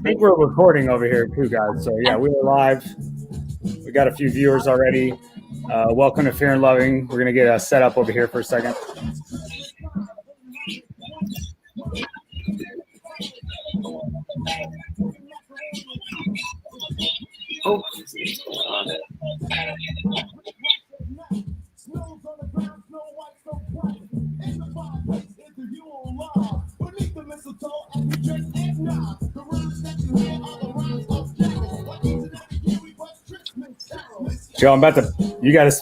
think we're recording over here too, guys. So yeah, we are live. We got a few viewers already. Welcome to Fear and Loving. We're gonna get set up over here for a second. Oh. Joe, I'm about to. You gotta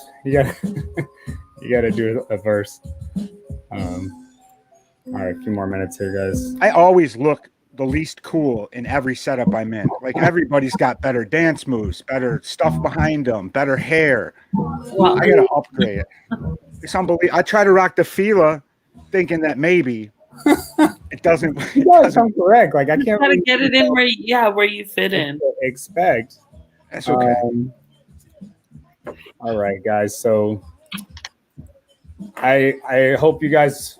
do a verse. All right, a few more minutes here, guys. I always look the least cool in every setup I'm in. Like everybody's got better dance moves, better stuff behind them, better hair. Well, I gotta upgrade it. It's unbelievable. I try to rock the Fila, thinking that maybe it doesn't. You guys sound correct. Like I can't really get it in where you fit in. Expect. That's okay. All right, guys. So I hope you guys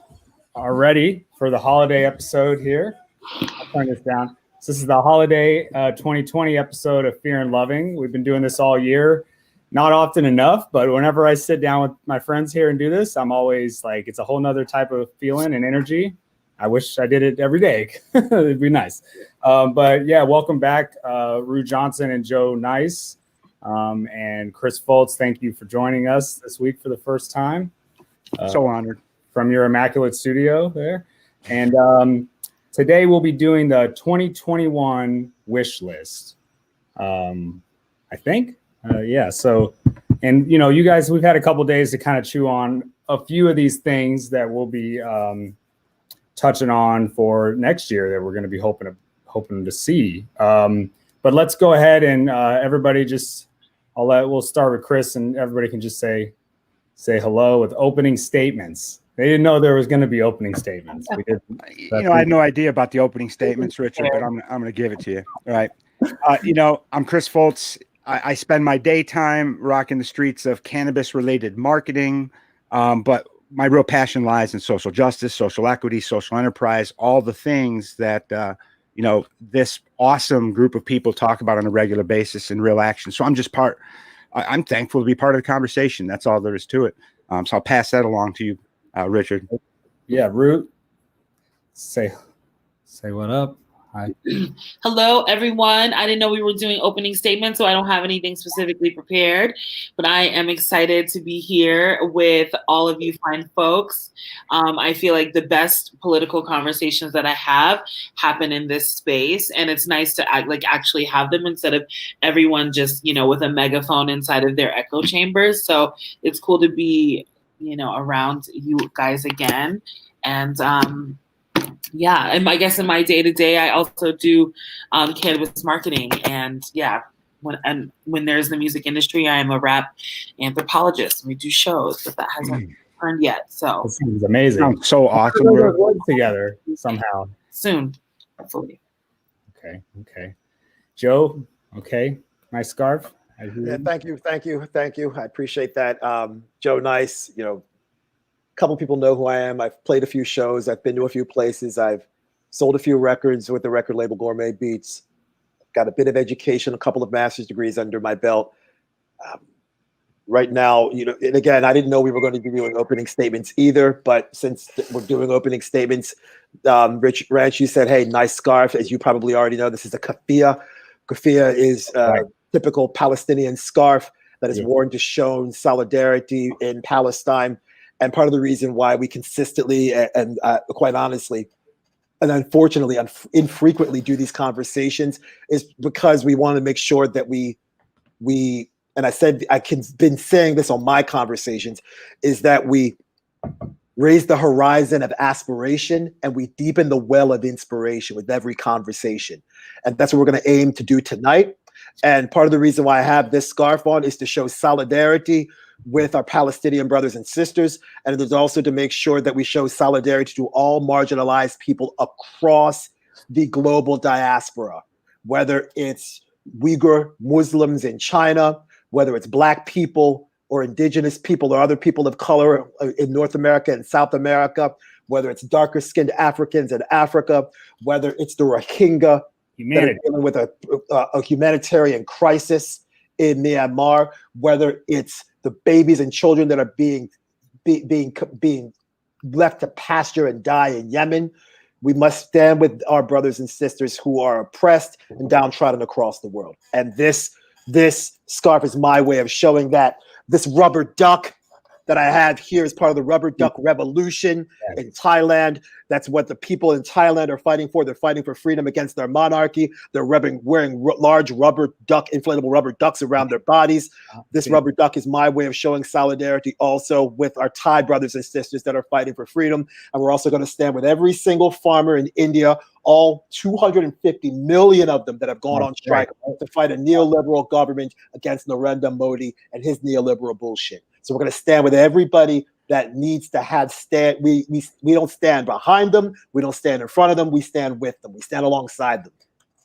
are ready for the holiday episode here. I'll turn this down. So this is the holiday 2020 episode of Fear and Loving. We've been doing this all year. Not often enough, but whenever I sit down with my friends here and do this, I'm always like, it's a whole nother type of feeling and energy. I wish I did it every day. It'd be nice. But yeah, welcome back, Rue Johnson and Joe Nice. And Chris Foltz, thank you for joining us this week for the first time. So honored. From your immaculate studio there. And today we'll be doing the 2021 wish list. I think. Yeah. So, and you know, you guys, we've had a couple days to kind of chew on a few of these things that we'll be touching on for next year that we're going to be hoping to see. But let's go ahead and everybody just, we'll start with Chris and everybody can just say hello with opening statements. They didn't know there was going to be opening statements. We did. I had no idea about the opening statements, Richard, but I'm going to give it to you. All right. I'm Chris Foltz. I spend my daytime rocking the streets of cannabis-related marketing, but my real passion lies in social justice, social equity, social enterprise, all the things that this awesome group of people talk about on a regular basis in real action. So I'm thankful to be part of the conversation. That's all there is to it. So I'll pass that along to you, Richard. Yeah, Root. Say what up. Hi. Hello, everyone. I didn't know we were doing opening statements, so I don't have anything specifically prepared, but I am excited to be here with all of you fine folks. I feel like the best political conversations that I have happen in this space, and it's nice to actually have them instead of everyone just, with a megaphone inside of their echo chambers. So it's cool to be, around you guys again. And, yeah, and I guess in my day-to-day, I also do cannabis marketing, and yeah, when there's the music industry, I am a rap anthropologist. We do shows, but that hasn't turned yet. So that seems amazing. Sounds so awesome. We're work together somehow soon, hopefully. Okay. Joe, okay, nice scarf. Yeah, thank you. I appreciate that. Joe Nice, couple people know who I am. I've played a few shows. I've been to a few places. I've sold a few records with the record label Gourmet Beats. Got a bit of education, a couple of master's degrees under my belt. Right now, and again, I didn't know we were going to be doing opening statements either, but since we're doing opening statements, Ranch, you said, hey, nice scarf. As you probably already know, this is a keffiyeh. Keffiyeh is a typical Palestinian scarf that is worn to show solidarity in Palestine. And part of the reason why we consistently and quite honestly, and unfortunately, infrequently do these conversations is because we want to make sure that we, and been saying this on my conversations, is that we raise the horizon of aspiration and we deepen the well of inspiration with every conversation. And that's what we're going to aim to do tonight. And part of the reason why I have this scarf on is to show solidarity with our Palestinian brothers and sisters. And it is also to make sure that we show solidarity to all marginalized people across the global diaspora, whether it's Uyghur Muslims in China, whether it's Black people or indigenous people or other people of color in North America and South America, whether it's darker skinned Africans in Africa, whether it's the Rohingya Humanity. that are dealing with a humanitarian crisis in Myanmar, whether it's the babies and children that are being left to pasture and die in Yemen. We must stand with our brothers and sisters who are oppressed and downtrodden across the world. And this scarf is my way of showing that. This rubber duck that I have here is part of the rubber duck revolution in Thailand. That's what the people in Thailand are fighting for. They're fighting for freedom against their monarchy. They're wearing large inflatable rubber ducks around their bodies. This rubber duck is my way of showing solidarity also with our Thai brothers and sisters that are fighting for freedom. And we're also going to stand with every single farmer in India, all 250 million of them that have gone on strike to fight a neoliberal government against Narendra Modi and his neoliberal bullshit. So we're going to stand with everybody that needs to have stand. We don't stand behind them. We don't stand in front of them. We stand with them. We stand alongside them.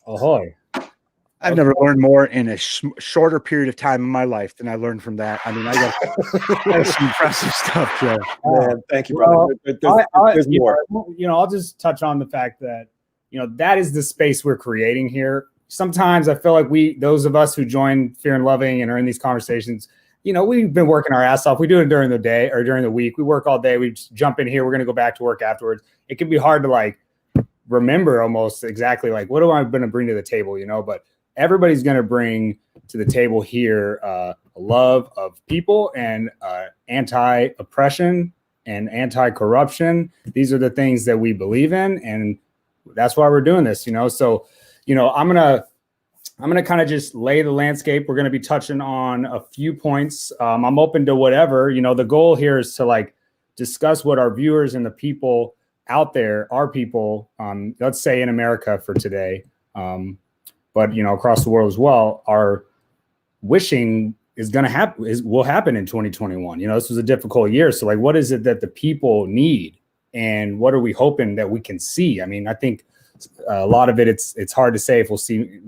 Ahoy. I've never learned more in a shorter period of time in my life than I learned from that. I mean, I got some impressive stuff, Joe. Man, thank you, brother. There's more. I'll just touch on the fact that, that is the space we're creating here. Sometimes I feel like those of us who join Fear and Loving and are in these conversations, we've been working our ass off. We do it during the day or during the week. We work all day. We just jump in here. We're going to go back to work afterwards. It can be hard to remember almost exactly what am I going to bring to the table, but everybody's going to bring to the table here a love of people and anti-oppression and anti-corruption. These are the things that we believe in. And that's why we're doing this, So, I'm going to kind of just lay the landscape. We're going to be touching on a few points. I'm open to whatever. The goal here is to discuss what our viewers and the people out there, our people, let's say in America for today, but across the world as well, are wishing is going to happen, will happen in 2021. This was a difficult year. So what is it that the people need, and what are we hoping that we can see? I mean, I think a lot of it, it's hard to say if we'll see,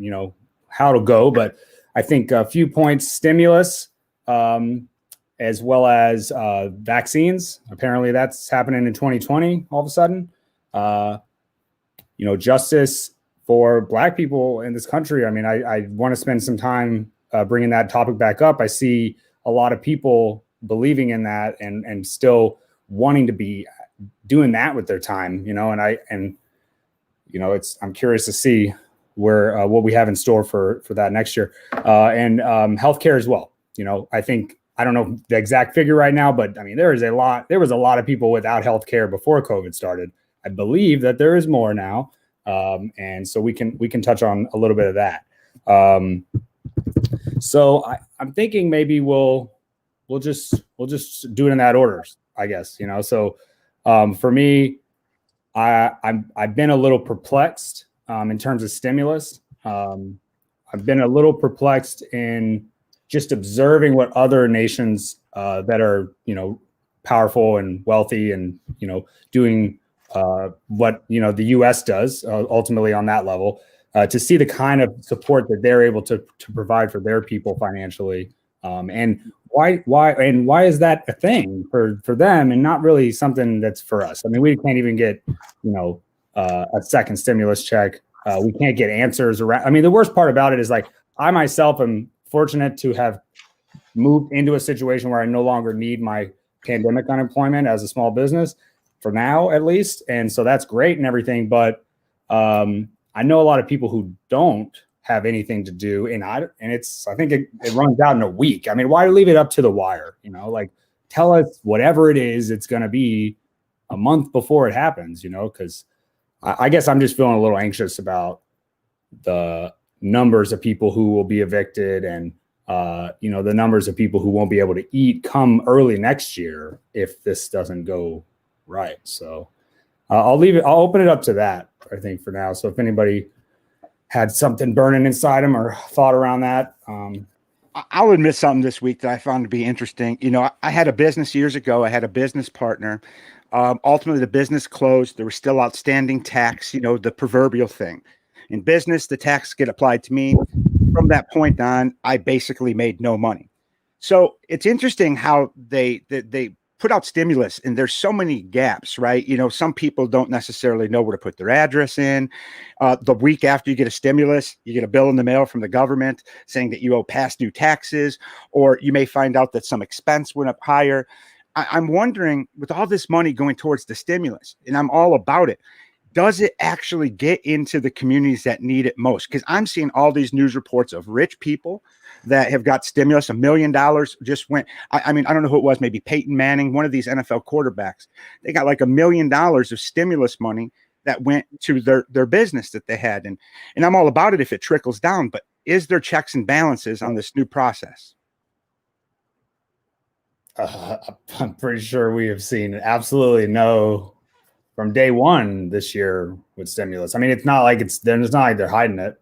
how it'll go, but I think a few points: stimulus, as well as vaccines. Apparently that's happening in 2020 all of a sudden. Justice for Black people in this country. I mean, I want to spend some time bringing that topic back up. I see a lot of people believing in that and still wanting to be doing that with their time, I'm curious to see where what we have in store for that next year, and healthcare as well. I don't know the exact figure right now, but I mean, there was a lot of people without healthcare before COVID started. I believe that there is more now, and so we can touch on a little bit of that. So I'm thinking maybe we'll just do it in that order, I guess. So for me, I've been a little perplexed in terms of stimulus. I've been a little perplexed in just observing what other nations that are, powerful and wealthy and, doing what, the U.S. does ultimately on that level, to see the kind of support that they're able to provide for their people financially. And why is that a thing for them and not really something that's for us? I mean, we can't even get, a second stimulus check. We can't get answers around. I mean, the worst part about it is I myself am fortunate to have moved into a situation where I no longer need my pandemic unemployment as a small business for now, at least. And so that's great and everything. But I know a lot of people who don't have anything to do. And I think it runs out in a week. I mean, why leave it up to the wire? Tell us whatever it is, it's going to be a month before it happens, because I guess I'm just feeling a little anxious about the numbers of people who will be evicted and, the numbers of people who won't be able to eat come early next year if this doesn't go right. So I'll leave it. I'll open it up to that, I think, for now. So if anybody had something burning inside them or thought around that. I'll admit something this week that I found to be interesting. I had a business years ago. I had a business partner. Ultimately, the business closed. There was still outstanding tax, the proverbial thing. In business, the tax get applied to me. From that point on, I basically made no money. So it's interesting how they put out stimulus, and there's so many gaps, right? You know, some people don't necessarily know where to put their address in. The week after you get a stimulus, you get a bill in the mail from the government saying that you owe past due taxes, or you may find out that some expense went up higher. I'm wondering, with all this money going towards the stimulus, and I'm all about it, does it actually get into the communities that need it most? Because I'm seeing all these news reports of rich people that have got stimulus. $1 million just went. I mean, I don't know who it was, maybe Peyton Manning, one of these NFL quarterbacks. They got like $1 million of stimulus money that went to their business that they had. And I'm all about it if it trickles down, but is there checks and balances on this new process? I'm pretty sure we have seen absolutely no from day one this year with stimulus. I mean, it's not like they're hiding it.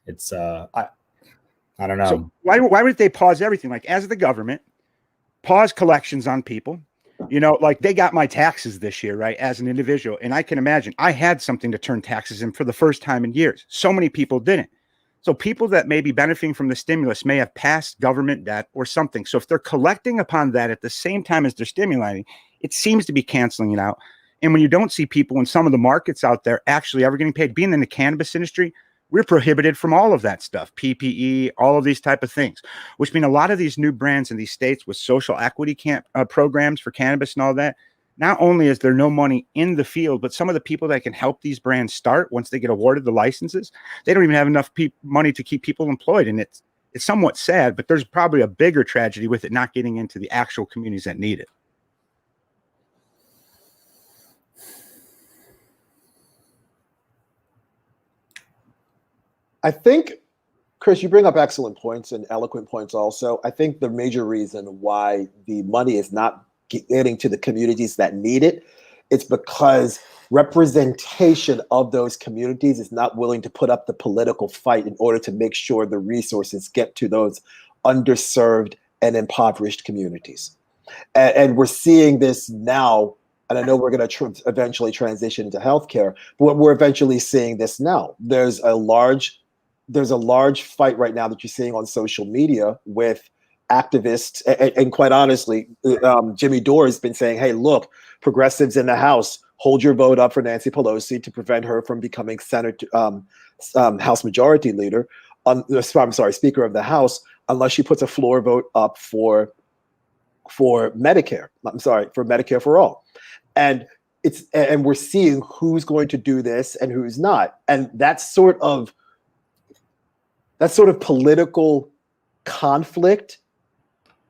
It's I don't know. So why would they pause everything? Like, as the government, pause collections on people. You know, like they got my taxes this year, right? As an individual. And I can imagine I had something to turn taxes in for the first time in years. So many people didn't. So people that may be benefiting from the stimulus may have past government debt or something. So if they're collecting upon that at the same time as they're stimulating, it seems to be canceling it out. And when you don't see people in some of the markets out there actually ever getting paid, being in the cannabis industry, we're prohibited from all of that stuff, PPE, all of these type of things, which mean a lot of these new brands in these states with social equity programs for cannabis and all that. Not only is there no money in the field, but some of the people that can help these brands start once they get awarded the licenses, they don't even have enough money to keep people employed. And it's somewhat sad, but there's probably a bigger tragedy with it not getting into the actual communities that need it. I think, Chris, you bring up excellent points and eloquent points also. I think the major reason why the money is not getting to the communities that need it, it's because representation of those communities is not willing to put up the political fight in order to make sure the resources get to those underserved and impoverished communities. And we're seeing this now, and I know we're going to eventually transition into healthcare, but we're eventually seeing this now. There's a large fight right now that you're seeing on social media with activists, and quite honestly, Jimmy Dore has been saying, hey, look, progressives in the House, hold your vote up for Nancy Pelosi to prevent her from becoming House Majority Leader. Speaker of the House, unless she puts a floor vote up for Medicare. For Medicare for all. And we're seeing who's going to do this and who's not. And that sort of political conflict,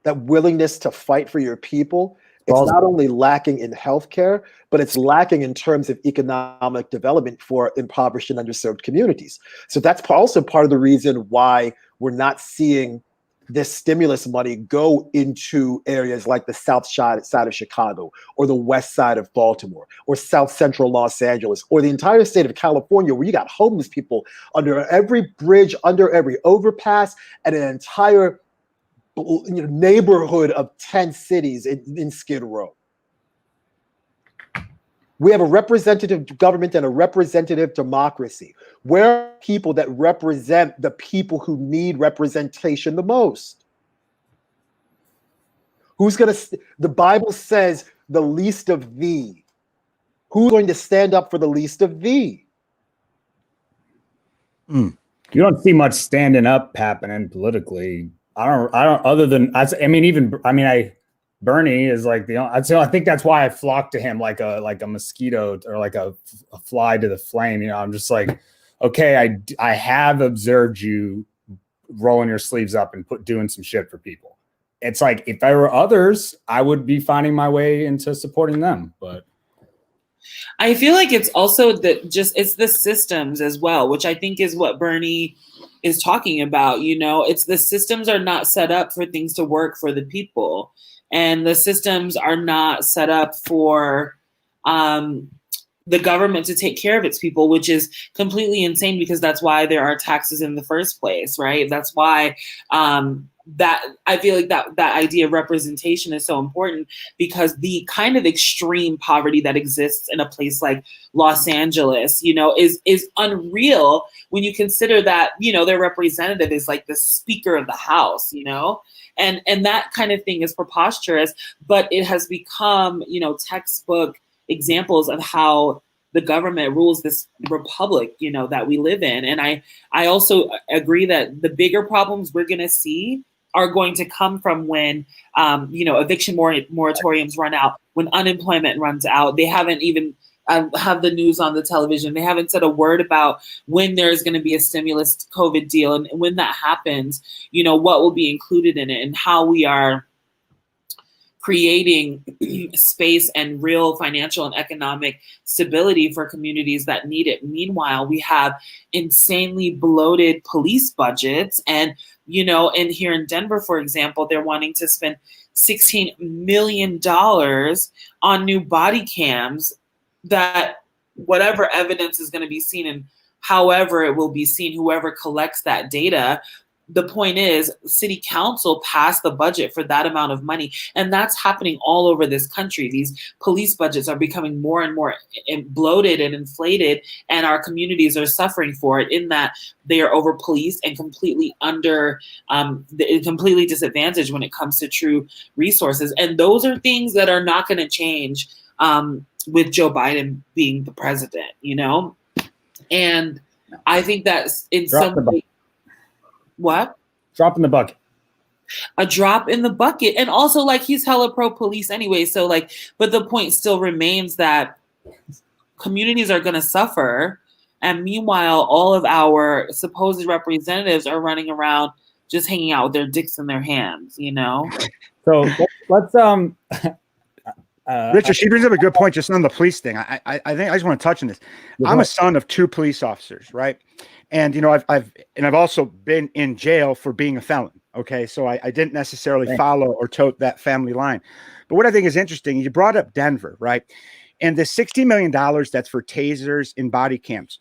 that willingness to fight for your people, it's not only lacking in healthcare, but it's lacking in terms of economic development for impoverished and underserved communities. So that's also part of the reason why we're not seeing this stimulus money go into areas like the south side of Chicago, or the west side of Baltimore, or south central Los Angeles, or the entire state of California, where you got homeless people under every bridge, under every overpass, and an entire neighborhood of 10 cities in Skid Row. We have a representative government and a representative democracy. Where are people that represent the people who need representation the most? The Bible says the least of thee. Who's going to stand up for the least of thee? You don't see much standing up happening politically. I don't, other than, Bernie is like I think that's why I flocked to him like a mosquito or like a fly to the flame. You know, I'm just like, okay, I have observed you rolling your sleeves up and doing some shit for people. It's like, if I were others, I would be finding my way into supporting them. But I feel like it's also it's the systems as well, which I think is what Bernie is talking about. You know, it's the systems are not set up for things to work for the people. And the systems are not set up for the government to take care of its people, which is completely insane, because that's why there are taxes in the first place, right? That's why that I feel like that idea of representation is so important, because the kind of extreme poverty that exists in a place like Los Angeles, is unreal when you consider that, their representative is like the Speaker of the House, and that kind of thing is preposterous, but it has become, textbook examples of how the government rules this republic, that we live in. And I also agree that the bigger problems we're going to see are going to come from when, eviction moratoriums run out, when unemployment runs out. They haven't even have the news on the television. They haven't said a word about when there's going to be a stimulus COVID deal. And when that happens, what will be included in it, and how we are creating space and real financial and economic stability for communities that need it. Meanwhile, we have insanely bloated police budgets. And, and here in Denver, for example, they're wanting to spend $16 million on new body cams, that whatever evidence is going to be seen and however it will be seen, whoever collects that data. The point is, city council passed the budget for that amount of money. And that's happening all over this country. These police budgets are becoming more and more bloated and inflated, and our communities are suffering for it, in that they are over policed and completely completely disadvantaged when it comes to true resources. And those are things that are not going to change with Joe Biden being the president, And I think that's in some way. What? Drop in the bucket. A drop in the bucket. And also, like, he's hella pro police anyway. So, like, but the point still remains that communities are going to suffer. And meanwhile, all of our supposed representatives are running around just hanging out with their dicks in their hands, So let's Richard, she brings up a good point just on the police thing. I think I just want to touch on this. I'm a son of 2 police officers, right? And I've also been in jail for being a felon. Okay, so I didn't necessarily follow or tote that family line. But what I think is interesting, you brought up Denver, right? And the $60 million that's for tasers and body cams.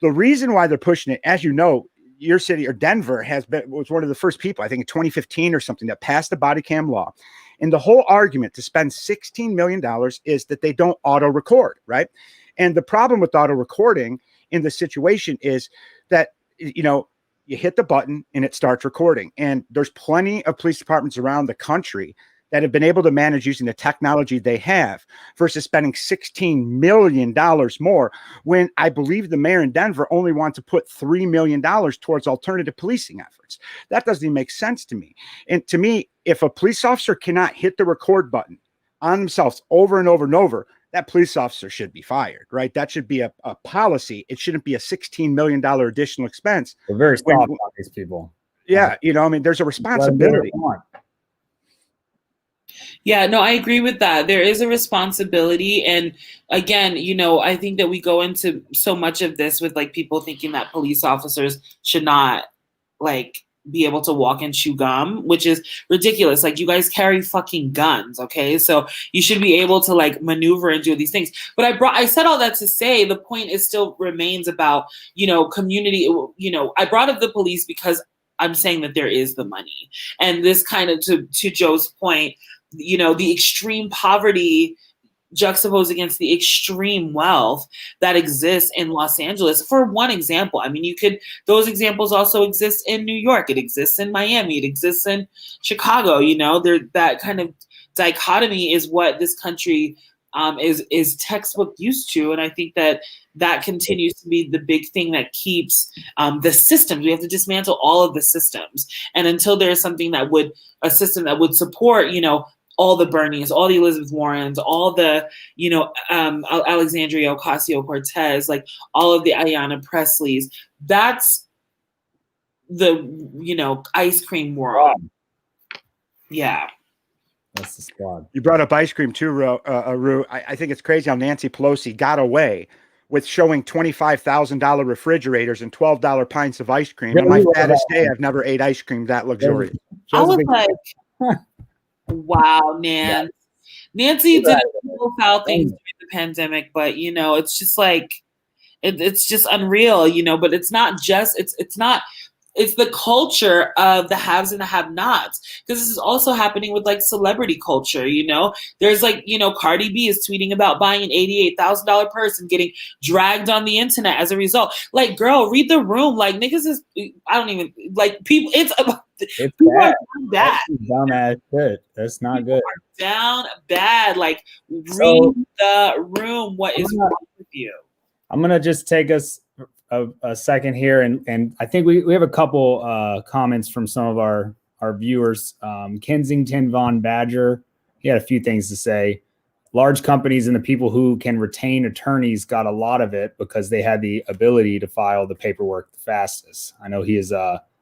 The reason why they're pushing it, as you know, your city or Denver was one of the first people, I think in 2015 or something, that passed the body cam law. And the whole argument to spend $16 million is that they don't auto record, right? And the problem with auto recording in the situation is that, you hit the button and it starts recording. And there's plenty of police departments around the country that have been able to manage using the technology they have, versus spending $16 million more, when I believe the mayor in Denver only wants to put $3 million towards alternative policing efforts. That doesn't even make sense to me. And to me, if a police officer cannot hit the record button on themselves over and over and over, that police officer should be fired, right? That should be a policy. It shouldn't be a $16 million additional expense. We're very soft on these people. Yeah, there's a responsibility. Yeah, no, I agree with that. There is a responsibility. And again, I think that we go into so much of this with like people thinking that police officers should not like be able to walk and chew gum, which is ridiculous. Like, you guys carry fucking guns. Okay. So you should be able to like maneuver and do these things. But I said all that to say the point is still remains about, community, I brought up the police because I'm saying that there is the money, and this kind of to Joe's point, the extreme poverty juxtaposed against the extreme wealth that exists in Los Angeles. For one example, I mean, those examples also exist in New York. It exists in Miami. It exists in Chicago. That kind of dichotomy is what this country is textbook used to. And I think that continues to be the big thing that keeps the systems. We have to dismantle all of the systems. And until there's a system that would support, all the Bernies, all the Elizabeth Warrens, all the, Alexandria Ocasio-Cortez, like all of the Ayanna Presleys, that's the, ice cream world. Yeah. That's the squad. You brought up ice cream too, Rue. I think it's crazy how Nancy Pelosi got away with showing $25,000 refrigerators and $12 pints of ice cream. On my fattest day, I've never ate ice cream that luxurious. I was like, wow, Nan. Nancy did cool foul things during the pandemic, but it's just like it's just unreal, but it's not just it's not it's the culture of the haves and the have-nots, because this is also happening with like celebrity culture. There's like, Cardi B is tweeting about buying an $88,000 purse and getting dragged on the internet as a result. Like, girl, read the room. Like, niggas is, I don't even like people. It's people bad. That's dumbass shit. That's not good. Down bad. Like, read the room. What is wrong with you? I'm gonna just take us a second here, and I think we have a couple comments from some of our viewers. Kensington Von Badger, he had a few things to say. Large companies and the people who can retain attorneys got a lot of it because they had the ability to file the paperwork the fastest. I know he is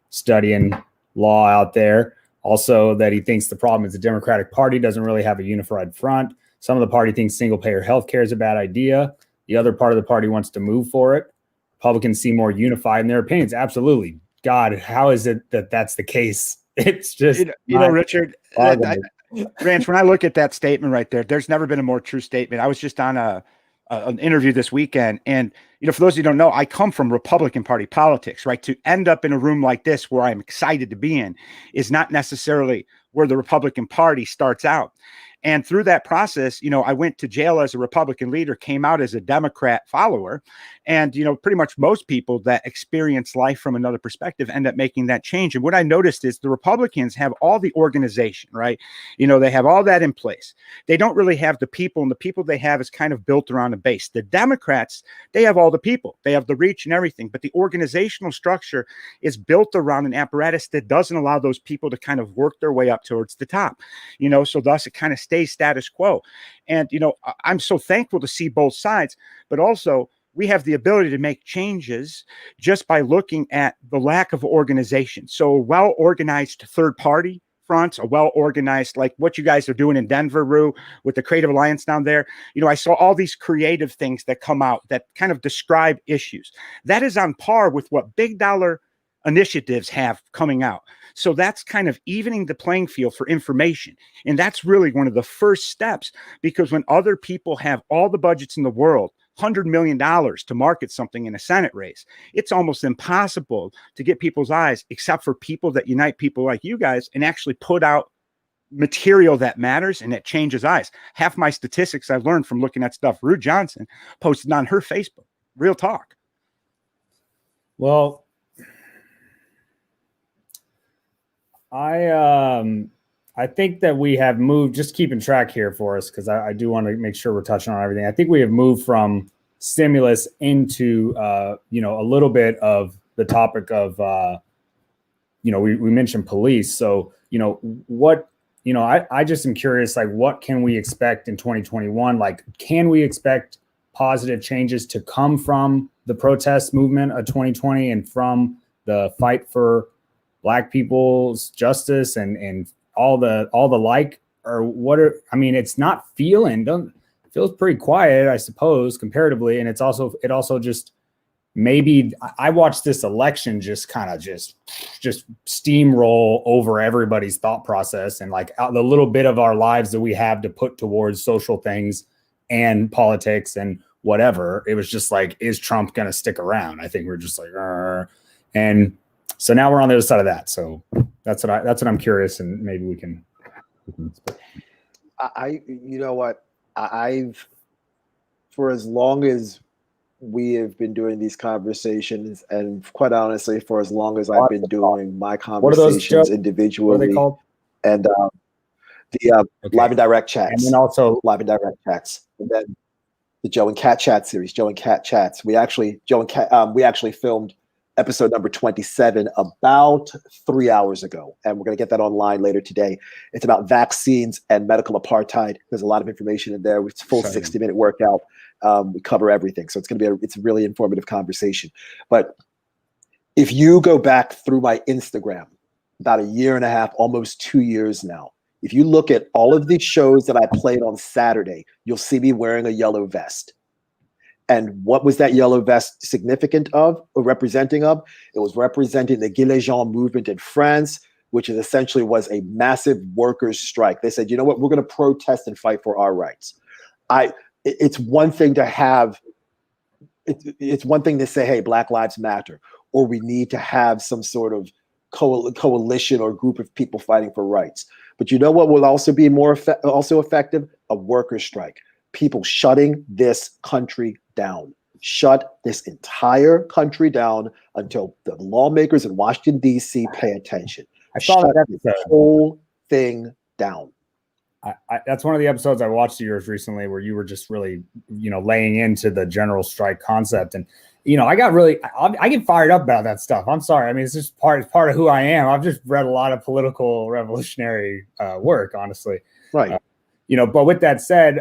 studying law out there. Also, that he thinks the problem is the Democratic Party doesn't really have a unified front. Some of the party thinks single-payer healthcare is a bad idea. The other part of the party wants to move for it. Republicans seem more unified in their opinions. Absolutely. God, how is it that that's the case? It's just, Richard, Ranch, when I look at that statement right there, there's never been a more true statement. I was just on an interview this weekend. And, for those of you who don't know, I come from Republican Party politics, right? To end up in a room like this where I'm excited to be in is not necessarily where the Republican Party starts out. And through that process, I went to jail as a Republican leader, came out as a Democrat follower. And, pretty much most people that experience life from another perspective end up making that change. And what I noticed is the Republicans have all the organization, right? They have all that in place. They don't really have the people, and the people they have is kind of built around a base. The Democrats, they have all the people, they have the reach and everything, but the organizational structure is built around an apparatus that doesn't allow those people to kind of work their way up towards the top, so thus it kind of stays status quo. And, I'm so thankful to see both sides, but also we have the ability to make changes just by looking at the lack of organization. So a well-organized third party front, a well-organized, like what you guys are doing in Denver, Rue, with the Creative Alliance down there. I saw all these creative things that come out that kind of describe issues. That is on par with what big dollar initiatives have coming out. So that's kind of evening the playing field for information. And that's really one of the first steps, because when other people have all the budgets in the world, $100 million to market something in a Senate race, it's almost impossible to get people's eyes, except for people that unite people like you guys and actually put out material that matters and that changes eyes. Half my statistics I've learned from looking at stuff Rue Johnson posted on her Facebook. Real talk. Well, I think that we have moved, just keeping track here for us, because I do want to make sure we're touching on everything. I think we have moved from stimulus into, a little bit of the topic of, we mentioned police. So, I just am curious, like, what can we expect in 2021? Like, can we expect positive changes to come from the protest movement of 2020 and from the fight for Black people's justice and all the like, or what are, it's not it feels pretty quiet, I suppose, comparatively. And it also just, maybe I watched this election just kind of just steamroll over everybody's thought process, and like the little bit of our lives that we have to put towards social things and politics and whatever. It was just like, is Trump going to stick around? I think we're just like, and so now we're on the other side of that. So that's what I'm curious, and maybe we can. I've for as long as we have been doing these conversations, and quite honestly, for as long as I've been doing my conversations individually, what are they called? And the live and direct chats, and then also live and direct chats, and then the Joe and Cat Chat series, Joe and Cat Chats. We actually filmed episode number 27 about 3 hours ago, and we're going to get that online later today. It's about vaccines and medical apartheid. There's a lot of information in there. It's a full 60-minute workout. We cover everything, so it's a really informative conversation. But if you go back through my Instagram, about a year and a half, almost 2 years now, if you look at all of these shows that I played on Saturday, you'll see me wearing a yellow vest. And what was that yellow vest significant of, or representing of? It was representing the Gilets Jaunes movement in France, which is essentially was a massive workers' strike. They said, you know what, we're going to protest and fight for our rights. It's one thing to have, it's one thing to say, hey, Black Lives Matter, or we need to have some sort of coalition or group of people fighting for rights. But you know what will also be also effective? A worker strike. People shutting this country down. Shut this entire country down until the lawmakers in Washington, D.C. pay attention. I saw that this episode. whole thing down. That's one of the episodes I watched of yours recently where you were just really, laying into the general strike concept. And, I get fired up about that stuff. I'm sorry. I mean, it's just part of who I am. I've just read a lot of political revolutionary work, honestly. Right. But with that said,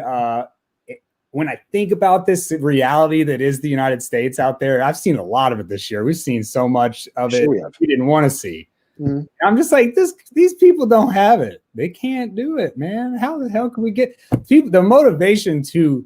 when I think about this reality that is the United States out there, I've seen a lot of it this year. We've seen so much of it we didn't want to see. Mm-hmm. I'm just like, these people don't have it. They can't do it, man. How the hell can we get people the motivation to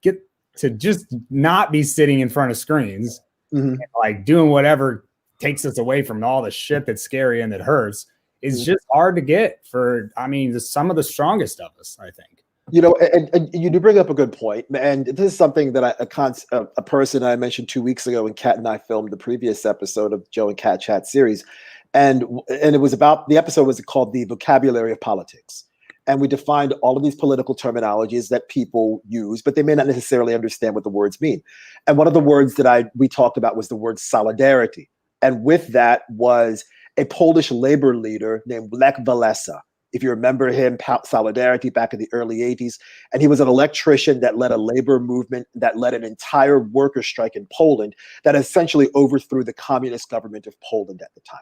get to just not be sitting in front of screens and like doing whatever takes us away from all the shit that's scary and that hurts is just hard to get for, some of the strongest of us, I think. And you do bring up a good point, and this is something that a person I mentioned 2 weeks ago when Kat and I filmed the previous episode of Joe and Kat Chat series, and it was about, the episode was called The Vocabulary of Politics, and we defined all of these political terminologies that people use, but they may not necessarily understand what the words mean. And one of the words that we talked about was the word solidarity, and with that was a Polish labor leader named Lech Walesa. If you remember him, Solidarity back in the early 80s. And he was an electrician that led a labor movement that led an entire worker strike in Poland that essentially overthrew the communist government of Poland at the time.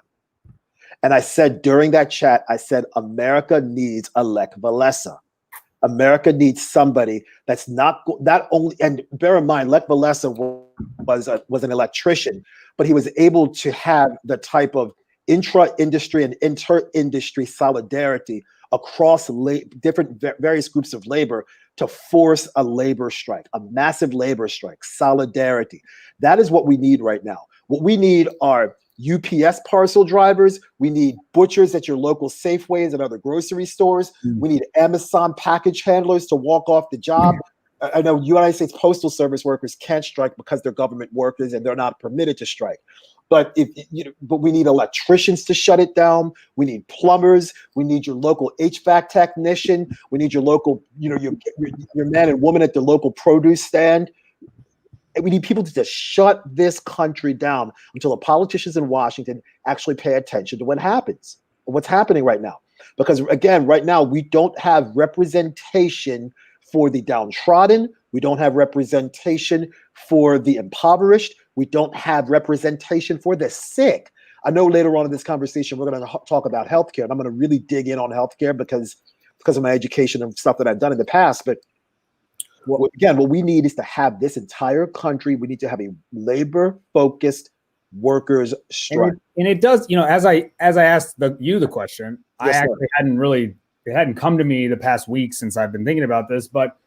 And I said during that chat, America needs a Lech Walesa. America needs somebody that's not only, and bear in mind, Lech Walesa was an electrician, but he was able to have the type of intra-industry and inter-industry solidarity across various groups of labor to force a labor strike, a massive labor strike, solidarity. That is what we need right now. What we need are UPS parcel drivers. We need butchers at your local Safeways and other grocery stores. We need Amazon package handlers to walk off the job. I know United States Postal Service workers can't strike because they're government workers and they're not permitted to strike. But but we need electricians to shut it down. We need plumbers. We need your local HVAC technician. We need your local, your man and woman at the local produce stand. And we need people to just shut this country down until the politicians in Washington actually pay attention to what happens, what's happening right now. Because again, right now we don't have representation for the downtrodden. We don't have representation for the impoverished. We don't have representation for the sick. I know later on in this conversation, we're going to talk about healthcare, and I'm going to really dig in on healthcare because of my education and stuff that I've done in the past. But what we need is to have this entire country. We need to have a labor-focused workers' strike. And it does, as I asked you the question, yes, I actually it hadn't come to me the past week since I've been thinking about this, but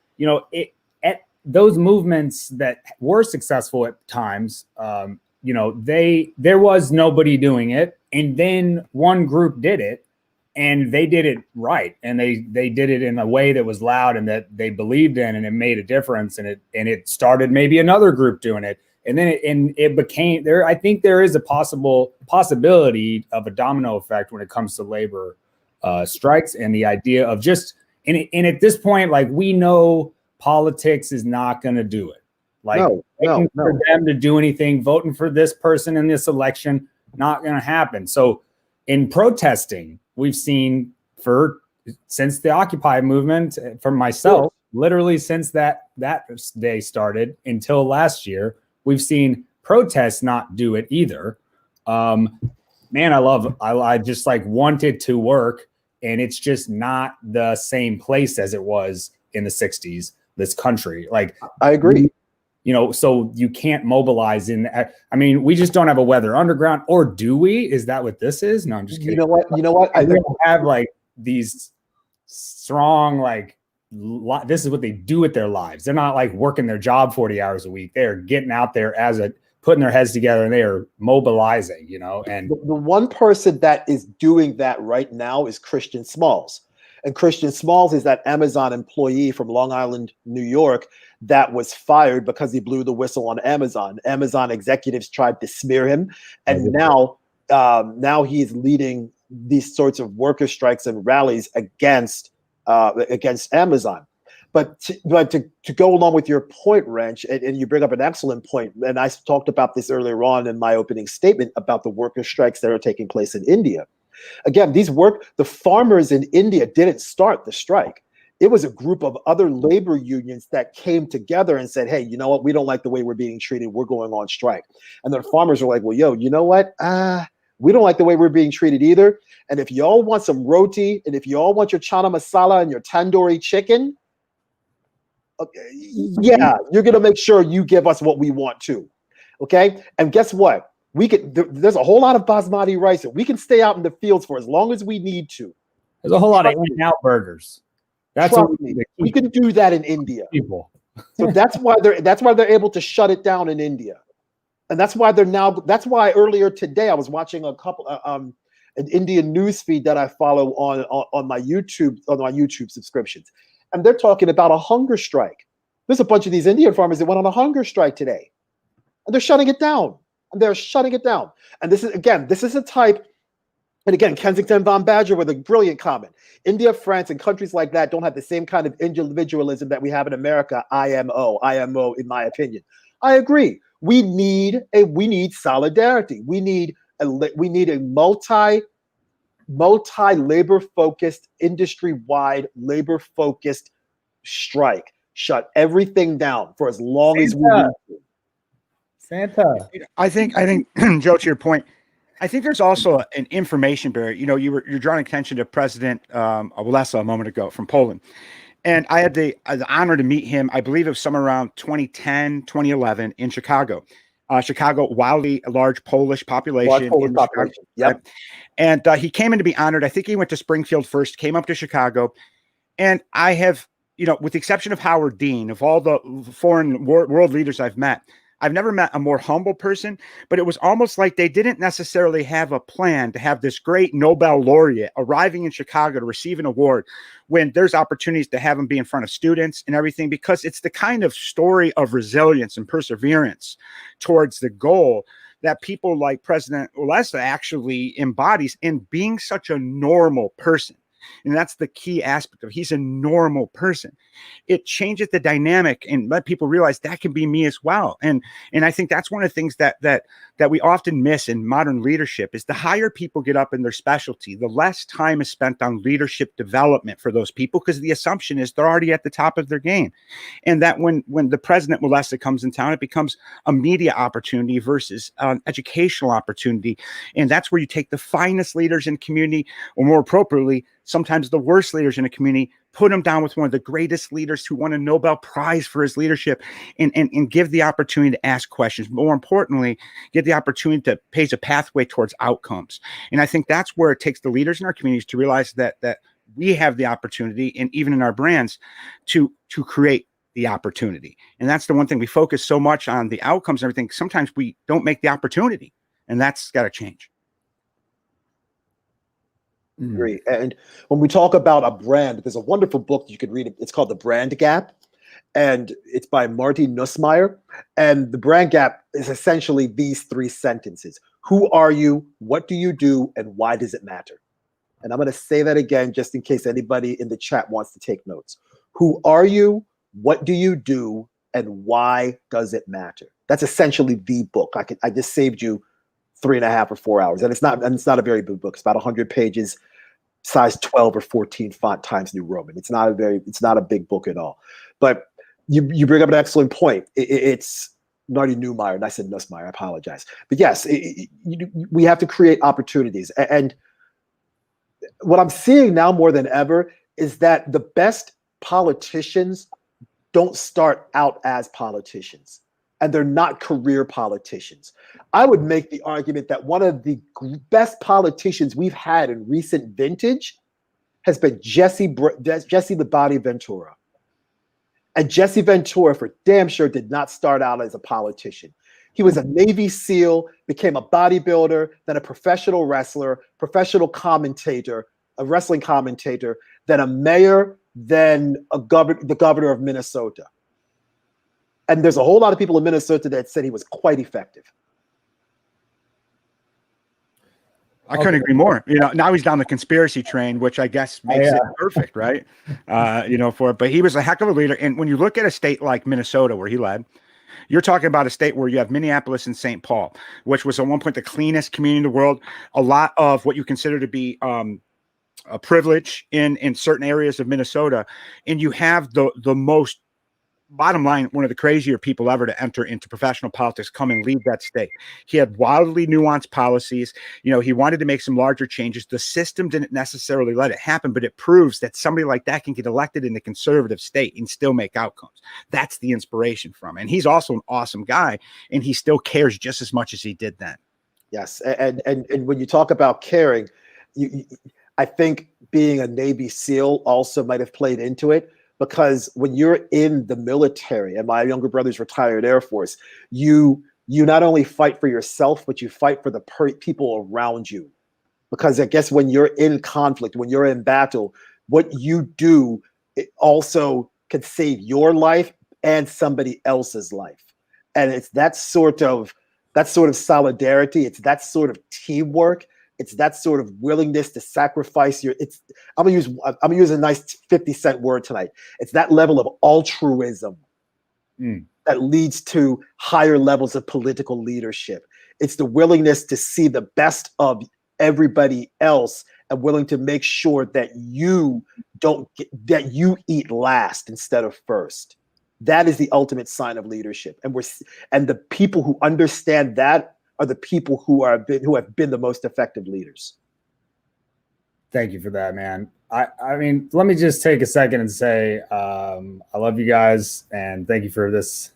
those movements that were successful at times, there was nobody doing it, and then one group did it, and they did it right, and they did it in a way that was loud and that they believed in, and it made a difference, and it started maybe another group doing it, and then it became there. I think there is a possibility of a domino effect when it comes to labor strikes and the idea of just and at this point, like, we know politics is not going to do it. Like, for them to do anything, voting for this person in this election, not going to happen. So in protesting, we've seen since the Occupy movement, for myself, literally since that day started until last year, we've seen protests not do it either. Man, I just like want it to work, and it's just not the same place as it was in the 60s. This country, like, I agree. So you can't mobilize we just don't have a weather underground, or do we? Is that what this is? No, I'm just kidding. You know what? I don't have like these strong, this is what they do with their lives. They're not like working their job 40 hours a week. They're getting out there putting their heads together, and they are mobilizing, and the one person that is doing that right now is Christian Smalls. And Christian Smalls is that Amazon employee from Long Island, New York, that was fired because he blew the whistle on Amazon. Amazon executives tried to smear him, and now he's leading these sorts of worker strikes and rallies against Amazon. But to go along with your point, Ranch, and you bring up an excellent point, and I talked about this earlier on in my opening statement about the worker strikes that are taking place in India. Again, the farmers in India didn't start the strike. It was a group of other labor unions that came together and said, hey, you know what? We don't like the way we're being treated. We're going on strike. And the farmers were like, well, yo, you know what? We don't like the way we're being treated either. And if y'all want some roti, and if y'all want your chana masala and your tandoori chicken, okay, yeah, you're going to make sure you give us what we want too. Okay. And guess what? There's a whole lot of basmati rice, and we can stay out in the fields for as long as we need to. There's a whole lot of In-N-Out burgers. That's what we can do that in India. People. So that's why they're able to shut it down in India. And that's why earlier today I was watching a couple an Indian news feed that I follow on my YouTube subscriptions. And they're talking about a hunger strike. There's a bunch of these Indian farmers that went on a hunger strike today. And they're shutting it down. And this is a type, and again, Kensington Von Badger with a brilliant comment. India, France, and countries like that don't have the same kind of individualism that we have in America. IMO, in my opinion. I agree. We need solidarity. We need a multi-labor focused, industry-wide labor focused strike. Shut everything down for as long as we need to. Santa. I think, Joe, to your point, I think there's also an information barrier. You know, you're drawing attention to President Walesa a moment ago from Poland. And I had the honor to meet him, I believe it was somewhere around 2010, 2011 in Chicago. Chicago, wildly large Polish population. Yep. And he came in to be honored. I think he went to Springfield first, came up to Chicago. And I have, with the exception of Howard Dean, of all the foreign world leaders I've met, I've never met a more humble person, but it was almost like they didn't necessarily have a plan to have this great Nobel laureate arriving in Chicago to receive an award when there's opportunities to have him be in front of students and everything, because it's the kind of story of resilience and perseverance towards the goal that people like President Walesa actually embodies in being such a normal person. And that's the key aspect of it. He's a normal person. It changes the dynamic and let people realize that can be me as well. And I think that's one of the things that we often miss in modern leadership is the higher people get up in their specialty, the less time is spent on leadership development for those people, because the assumption is they're already at the top of their game. And that when the President Walesa comes in town, it becomes a media opportunity versus an educational opportunity. And that's where you take the finest leaders in community, or more appropriately, sometimes the worst leaders in a community, put them down with one of the greatest leaders who won a Nobel Prize for his leadership, and give the opportunity to ask questions. More importantly, give the opportunity to pave a pathway towards outcomes. And I think that's where it takes the leaders in our communities to realize that we have the opportunity, and even in our brands, to create the opportunity. And that's the one thing we focus so much on the outcomes and everything. Sometimes we don't make the opportunity, and that's got to change. Agree. And when we talk about a brand, there's a wonderful book that you can read. It's called The Brand Gap, and it's by Marty Nussmeier. And the brand gap is essentially these three sentences: who are you? What do you do? And why does it matter? And I'm going to say that again, just in case anybody in the chat wants to take notes. Who are you? What do you do? And why does it matter? That's essentially the book. I just saved you 3.5 or 4 hours. And it's not a very big book. It's about 100 pages, size 12 or 14 font, Times New Roman. It's not a big book at all. But you bring up an excellent point. It's Marty Neumeier, and I said Nussmeier, I apologize. But yes, we have to create opportunities. And what I'm seeing now more than ever is that the best politicians don't start out as politicians, and they're not career politicians. I would make the argument that one of the best politicians we've had in recent vintage has been Jesse the Body Ventura. And Jesse Ventura, for damn sure, did not start out as a politician. He was a Navy SEAL, became a bodybuilder, then a professional wrestler, professional commentator, a wrestling commentator, than a mayor, than the governor of Minnesota. And there's a whole lot of people in Minnesota that said he was quite effective. I couldn't agree more. Now he's down the conspiracy train, which I guess makes it perfect, right? For it. But he was a heck of a leader. And when you look at a state like Minnesota, where he led, you're talking about a state where you have Minneapolis and St. Paul, which was at one point the cleanest community in the world. A lot of what you consider to be a privilege in certain areas of Minnesota, and you have the most, bottom line, one of the crazier people ever to enter into professional politics come and lead that state. He had wildly nuanced policies. He wanted to make some larger changes. The system didn't necessarily let it happen, but it proves that somebody like that can get elected in a conservative state and still make outcomes. That's the inspiration from him. And he's also an awesome guy, and he still cares just as much as he did then. Yes. And when you talk about caring, I think being a Navy SEAL also might have played into it. Because when you're in the military, and my younger brother's retired Air Force, you not only fight for yourself, but you fight for the people around you. Because I guess when you're in conflict, when you're in battle, what you do, it also can save your life and somebody else's life. And it's that sort of solidarity. It's that sort of teamwork. It's that sort of willingness to sacrifice I'm gonna use a nice 50-cent word tonight. It's that level of altruism that leads to higher levels of political leadership. It's the willingness to see the best of everybody else and willing to make sure that you eat last instead of first. That is the ultimate sign of leadership. And the people who understand that are the people who have been the most effective leaders. Thank you for that, man. I mean, let me just take a second and say I love you guys, and thank you for this,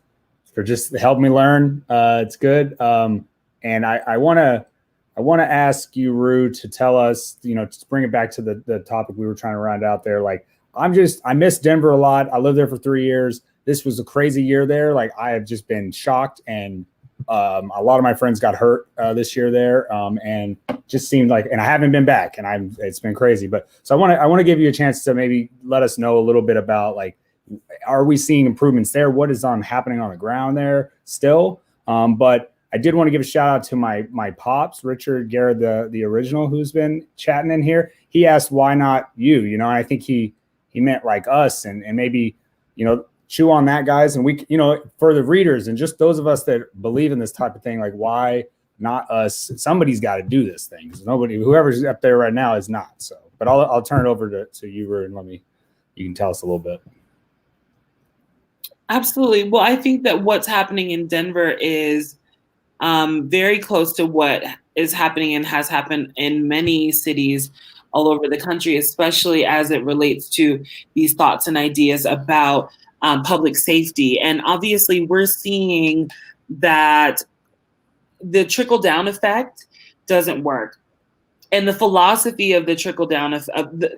for just helping me learn. It's good. And I want to ask you, Rue, to tell us, to bring it back to the topic we were trying to round out there. Like, I miss Denver a lot. I lived there for 3 years. This was a crazy year there. Like, I have just been shocked, and a lot of my friends got hurt this year there, and just seemed like, and I haven't been back, and it's been crazy. But so I want to give you a chance to maybe let us know a little bit about, like, are we seeing improvements there? What is happening on the ground there still? But I did want to give a shout out to my pops, Richard Garrett, the original, who's been chatting in here. He asked, why not you? And I think he meant like us, and maybe, chew on that, guys. And we, for the readers and just those of us that believe in this type of thing, like, why not us? Somebody's got to do this thing, because whoever's up there right now is not. So, but I'll turn it over to you, Rue, and you can tell us a little bit. Absolutely. Well, I think that what's happening in Denver is very close to what is happening and has happened in many cities all over the country, especially as it relates to these thoughts and ideas about public safety. And obviously, we're seeing that the trickle-down effect doesn't work. And the philosophy of the trickle-down, of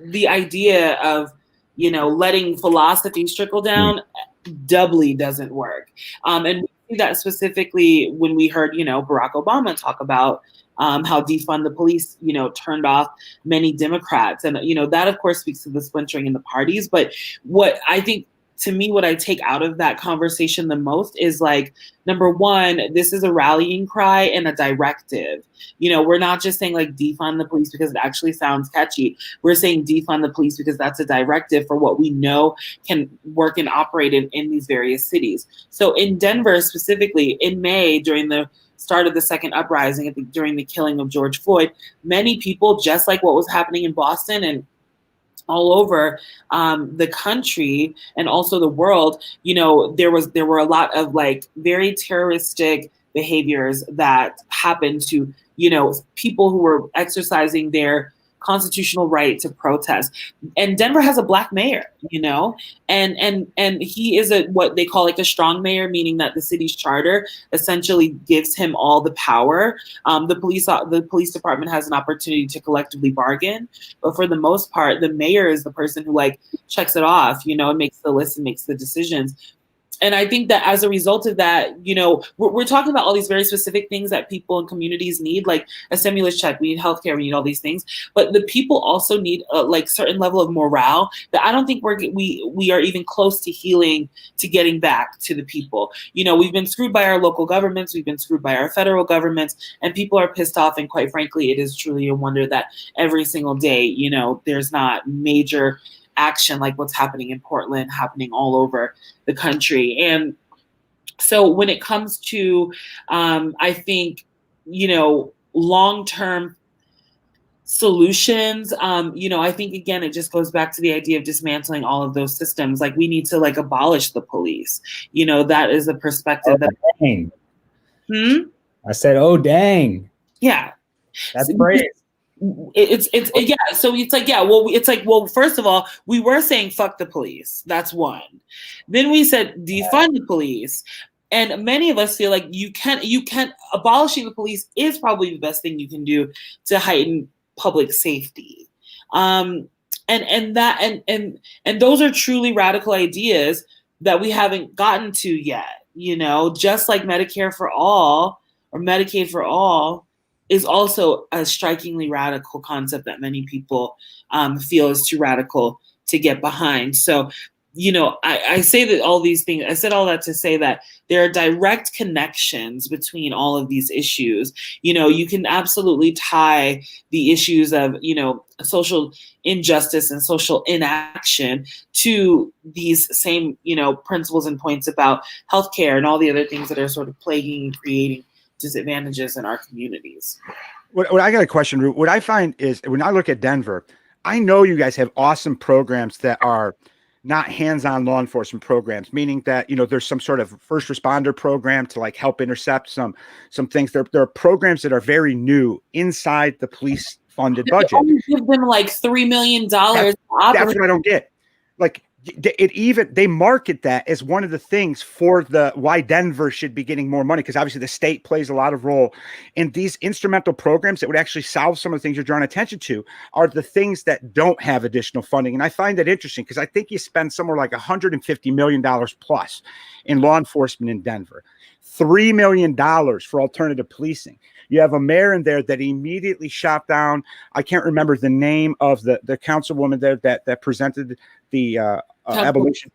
the idea of, letting philosophies trickle down doubly doesn't work. And we see that specifically when we heard, Barack Obama talk about how defund the police, turned off many Democrats. And, that, of course, speaks to the splintering in the parties. But what I think, to me, what I take out of that conversation the most is, like, number one, this is a rallying cry and a directive. We're not just saying, like, defund the police because it actually sounds catchy. We're saying defund the police because that's a directive for what we know can work and operate in these various cities. So in Denver specifically, in May, during the start of the second uprising, during the killing of George Floyd, many people, just like what was happening in Boston and all over the country and also the world, there were a lot of, like, very terroristic behaviors that happened to, people who were exercising their constitutional right to protest. And Denver has a Black mayor, and he is what they call, like, a strong mayor, meaning that the city's charter essentially gives him all the power. The police department has an opportunity to collectively bargain, but for the most part, the mayor is the person who, like, checks it off, and makes the list and makes the decisions. And I think that as a result of that, you know, we're talking about all these very specific things that people and communities need, like a stimulus check, we need healthcare, we need all these things. But the people also need a like certain level of morale that I don't think we are even close to healing, to getting back to the people. You know, we've been screwed by our local governments, we've been screwed by our federal governments, and people are pissed off. And quite frankly, it is truly a wonder that every single day, you know, there's not major action like what's happening in Portland, happening all over the country. And so when it comes to, I think, you know, long-term solutions, you know, I think, again, it just goes back to the idea of dismantling all of those systems. Like, we need to like abolish the police. You know, that is a perspective that. Dang. I said, oh, dang. Yeah. That's great. It's yeah. So it's like, yeah, well, it's like, well, first of all, we were saying fuck the police. That's one. Then we said defund the police. And many of us feel like you can't abolishing the police is probably the best thing you can do to heighten public safety. And those are truly radical ideas that we haven't gotten to yet, you know, just like Medicare for all or Medicaid for all is also a strikingly radical concept that many people feel is too radical to get behind. So, you know, I say that all these things, I said all that to say that there are direct connections between all of these issues. You know, you can absolutely tie the issues of, you know, social injustice and social inaction to these same, you know, principles and points about healthcare and all the other things that are sort of plaguing and creating disadvantages in our communities. What I got a question, Ruth. What I find is when I look at Denver, I know you guys have awesome programs that are not hands-on law enforcement programs, meaning that, you know, there's some sort of first responder program to like help intercept some things. There are programs that are very new inside the police funded budget. Only give them like $3 million. That's what I don't get. Like, they market that as one of the things for why Denver should be getting more money, because obviously the state plays a lot of role in these instrumental programs that would actually solve some of the things you're drawing attention to are the things that don't have additional funding. And I find that interesting because I think you spend somewhere like $150 million plus in law enforcement in Denver, $3 million for alternative policing. You have a mayor in there that immediately shot down. I can't remember the name of the councilwoman there that presented the abolition.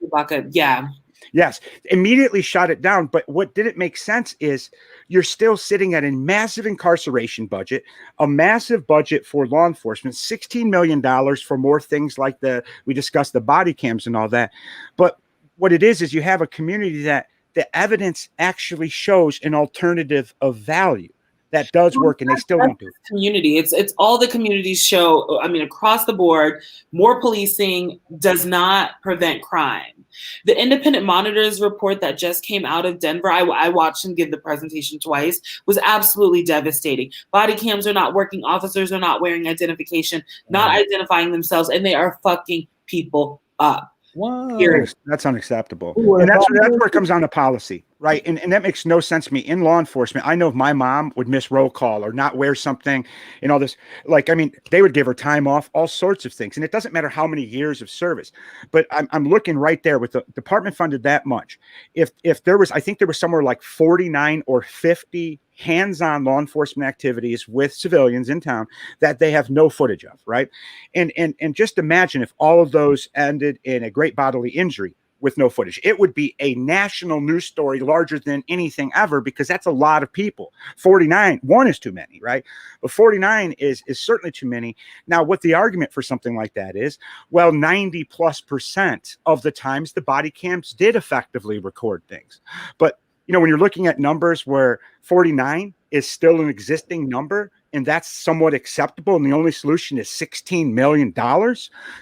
Yeah. Yes, immediately shot it down. But what didn't make sense is you're still sitting at a massive incarceration budget, a massive budget for law enforcement, $16 million for more things like we discussed the body cams and all that. But what it is you have a community that the evidence actually shows an alternative of value that does work, and they still don't do it. Community. It's all the communities show. I mean, across the board, more policing does not prevent crime. The independent monitors report that just came out of Denver, I watched him give the presentation twice, was absolutely devastating. Body cams are not working. Officers are not wearing identification, not identifying themselves, and they are fucking people up. Whoa, that's unacceptable. And that's where it comes down to policy, right? And that makes no sense to me. In law enforcement, I know if my mom would miss roll call or not wear something and all this, like, I mean, they would give her time off, all sorts of things. And it doesn't matter how many years of service, but I'm looking right there with the department funded that much. If there was, I think there was somewhere like 49 or 50 hands-on law enforcement activities with civilians in town that they have no footage of, right? And just imagine if all of those ended in a great bodily injury with no footage. It would be a national news story larger than anything ever, because that's a lot of people. 49, one is too many, right? But 49 is certainly too many. Now, what the argument for something like that is, well, 90+% of the times the body cams did effectively record things. But you know, when you're looking at numbers where 49 is still an existing number and that's somewhat acceptable, and the only solution is $16 million,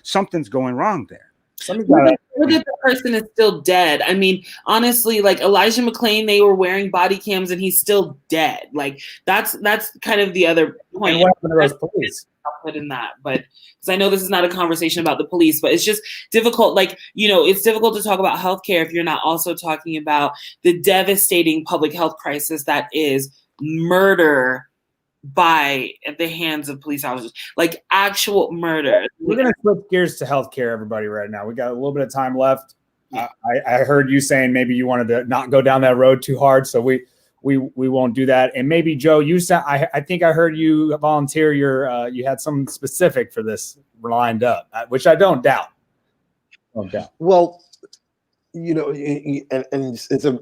something's going wrong there. What if the person is still dead? I mean, honestly, like Elijah McClain, they were wearing body cams and he's still dead. Like that's kind of the other point. And what happened to those police? I'll put in that, but because I know this is not a conversation about the police, but it's just difficult. Like, you know, it's difficult to talk about healthcare if you're not also talking about the devastating public health crisis that is murder at the hands of police officers, like actual murder. We're going to switch gears to healthcare, everybody, right now. We got a little bit of time left. I heard you saying maybe you wanted to not go down that road too hard, so we won't do that. And maybe Joe, you said I think I heard you volunteer you had something specific for this lined up, which I don't doubt. Well, you know, and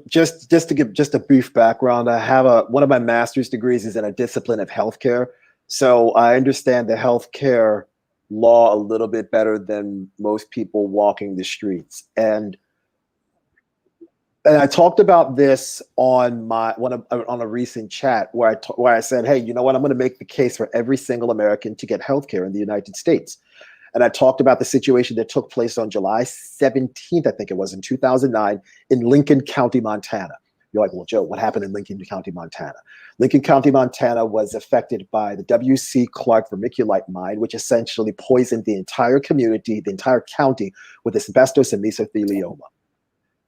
just to give just a brief background, I have one of my master's degrees is in a discipline of healthcare, so I understand the healthcare law a little bit better than most people walking the streets. And I talked about this on a recent chat where I said, hey, you know what? I'm going to make the case for every single American to get healthcare in the United States. And I talked about the situation that took place on July 17th, I think it was, in 2009 in Lincoln County, Montana. You're like, well, Joe, what happened in Lincoln County, Montana? Lincoln County, Montana was affected by the W.C. Clark vermiculite mine, which essentially poisoned the entire community, the entire county, with asbestos and mesothelioma.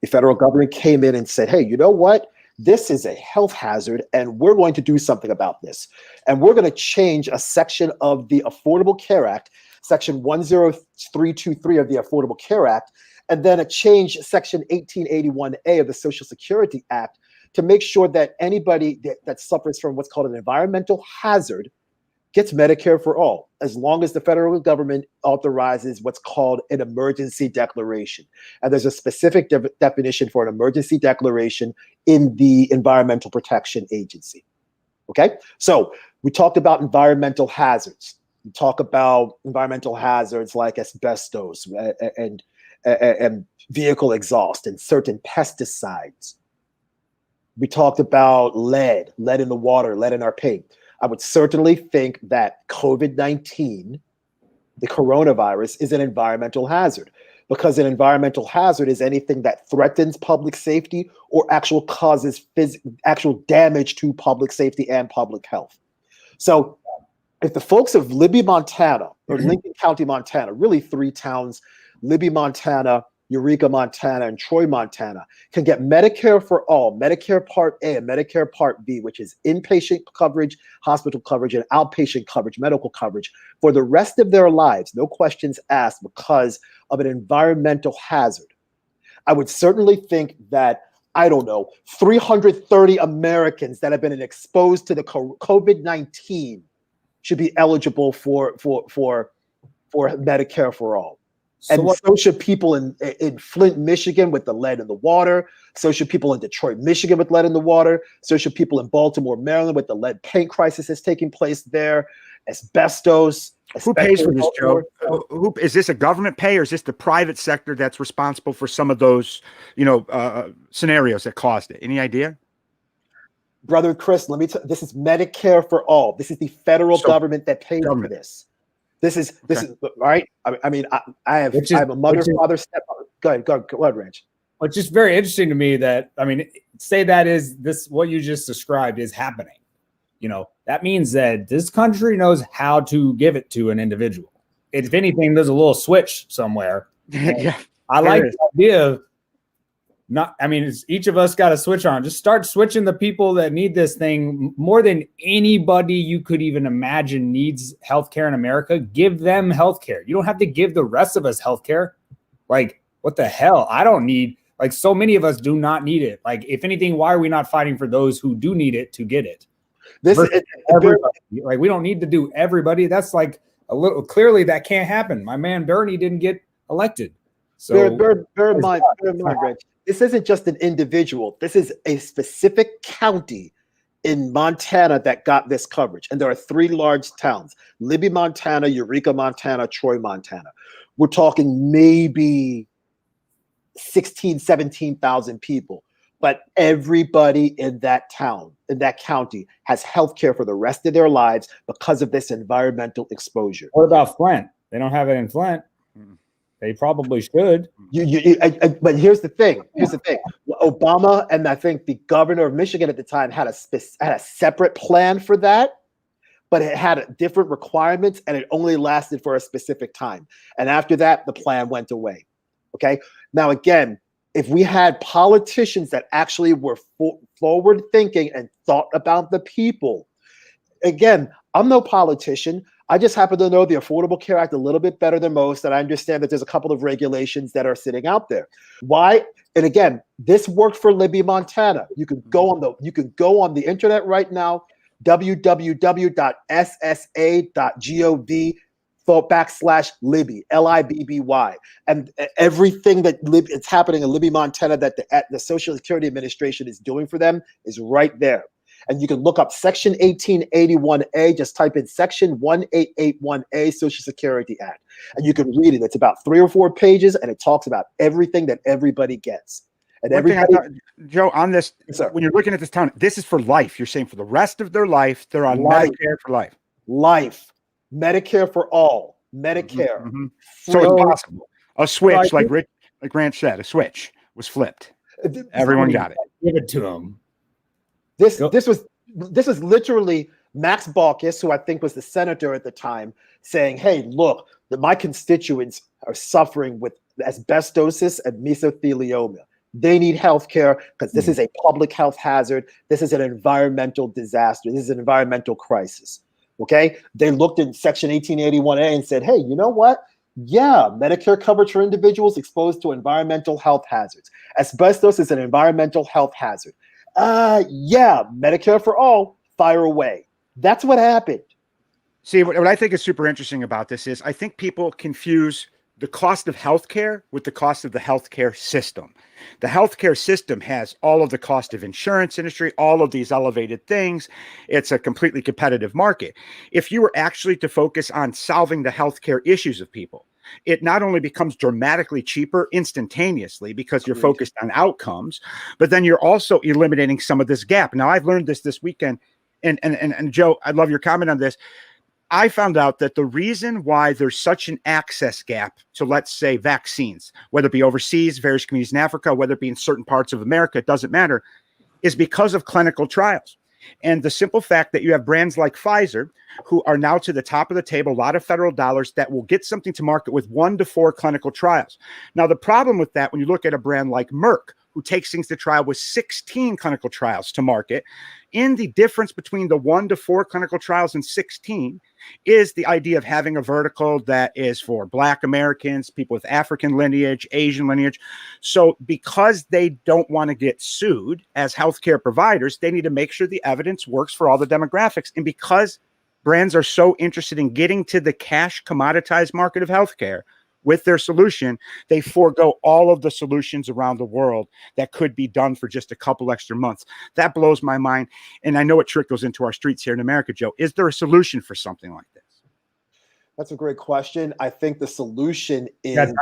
The federal government came in and said, hey, you know what? This is a health hazard, and we're going to do something about this. And we're going to change a section of the Affordable Care Act, Section 10323 of the Affordable Care Act, and then change Section 1881A of the Social Security Act to make sure that anybody that suffers from what's called an environmental hazard gets Medicare for all, as long as the federal government authorizes what's called an emergency declaration. And there's a specific definition for an emergency declaration in the Environmental Protection Agency. Okay, so we talked about environmental hazards. We talk about environmental hazards like asbestos and vehicle exhaust and certain pesticides. We talked about lead in the water, lead in our paint. I would certainly think that COVID-19, the coronavirus, is an environmental hazard, because an environmental hazard is anything that threatens public safety or causes actual damage to public safety and public health. So if the folks of Libby, Montana, or Lincoln County, Montana, really three towns, Libby, Montana, Eureka, Montana, and Troy, Montana, can get Medicare for all, Medicare Part A and Medicare Part B, which is inpatient coverage, hospital coverage, and outpatient coverage, medical coverage, for the rest of their lives, no questions asked, because of an environmental hazard. I would certainly think that, I don't know, 330 Americans that have been exposed to the COVID-19 should be eligible for Medicare for all. And so should people in Flint, Michigan with the lead in the water. So should people in Detroit, Michigan with lead in the water. So should people in Baltimore, Maryland with the lead paint crisis that's taking place there. Asbestos. Who pays for this, Joe? Is this a government pay, or is this the private sector that's responsible for some of those, scenarios that caused it? Any idea? Brother Chris, let me tell you, this is Medicare for all. This is the federal government that pays for this. This is right. I mean, I have a mother, father, stepfather. Go ahead, Ranch. It's just very interesting to me that, say that is this, what you just described is happening. That means that this country knows how to give it to an individual. If anything, there's a little switch somewhere. Yeah, I like the idea of it's each of us got a switch on. Just start switching the people that need this thing more than anybody you could even imagine needs healthcare in America. Give them healthcare. You don't have to give the rest of us healthcare. Like, what the hell? I don't need, so many of us do not need it. If anything, why are we not fighting for those who do need it to get it? We don't need to do everybody. That's a little, clearly that can't happen. My man Bernie didn't get elected. So bear in mind, Rich. This isn't just an individual. This is a specific county in Montana that got this coverage. And there are three large towns: Libby, Montana, Eureka, Montana, Troy, Montana. We're talking maybe 16, 17,000 people. But everybody in that town, in that county, has health care for the rest of their lives because of this environmental exposure. What about Flint? They don't have it in Flint. They probably should. But here's the thing. Obama and I think the governor of Michigan at the time had a separate plan for that, but it had different requirements, and it only lasted for a specific time. And after that, the plan went away. Okay. Now, again, if we had politicians that actually were forward thinking and thought about the people, again, I'm no politician. I just happen to know the Affordable Care Act a little bit better than most, and I understand that there's a couple of regulations that are sitting out there. Why? And again, this worked for Libby, Montana. You can go on the internet right now, www.ssa.gov/Libby, Libby, and everything that it's happening in Libby, Montana that the Social Security Administration is doing for them is right there. And you can look up Section 1881A, just type in Section 1881A Social Security Act, and you can read it. It's about 3 or 4 pages, and it talks about everything that everybody gets. And Joe, on this, when you're looking at this town, this is for life. You're saying for the rest of their life, they're on Medicare for life. Life. Medicare for all. Medicare. Mm-hmm. So it's possible. A switch, like Ranch said, a switch was flipped. Everyone got it. Give it to them. This was literally Max Baucus, who I think was the senator at the time, saying, hey, look, my constituents are suffering with asbestosis and mesothelioma. They need health care because this is a public health hazard. This is an environmental disaster. This is an environmental crisis. Okay? They looked in Section 1881A and said, hey, you know what? Yeah, Medicare coverage for individuals exposed to environmental health hazards. Asbestos is an environmental health hazard. Yeah, Medicare for all, fire away. That's what happened. See, what I think is super interesting about this is I think people confuse the cost of healthcare with the cost of the healthcare system. The healthcare system has all of the cost of insurance industry, all of these elevated things. It's a completely competitive market. If you were actually to focus on solving the healthcare issues of people, it not only becomes dramatically cheaper instantaneously because you're focused on outcomes, but then you're also eliminating some of this gap. Now, I've learned this weekend, and Joe, I'd love your comment on this. I found out that the reason why there's such an access gap to, let's say, vaccines, whether it be overseas, various communities in Africa, whether it be in certain parts of America, it doesn't matter, is because of clinical trials. And the simple fact that you have brands like Pfizer, who are now to the top of the table, a lot of federal dollars that will get something to market with 1 to 4 clinical trials. Now, the problem with that, when you look at a brand like Merck, who takes things to trial with 16 clinical trials to market, in the difference between the 1 to 4 clinical trials and 16 is the idea of having a vertical that is for Black Americans, people with African lineage, Asian lineage. So because they don't want to get sued as healthcare providers, they need to make sure the evidence works for all the demographics. And because brands are so interested in getting to the cash commoditized market of healthcare with their solution, they forego all of the solutions around the world that could be done for just a couple extra months. That blows my mind. And I know it trickles into our streets here in America, Joe. Is there a solution for something like this? That's a great question. I think the solution is...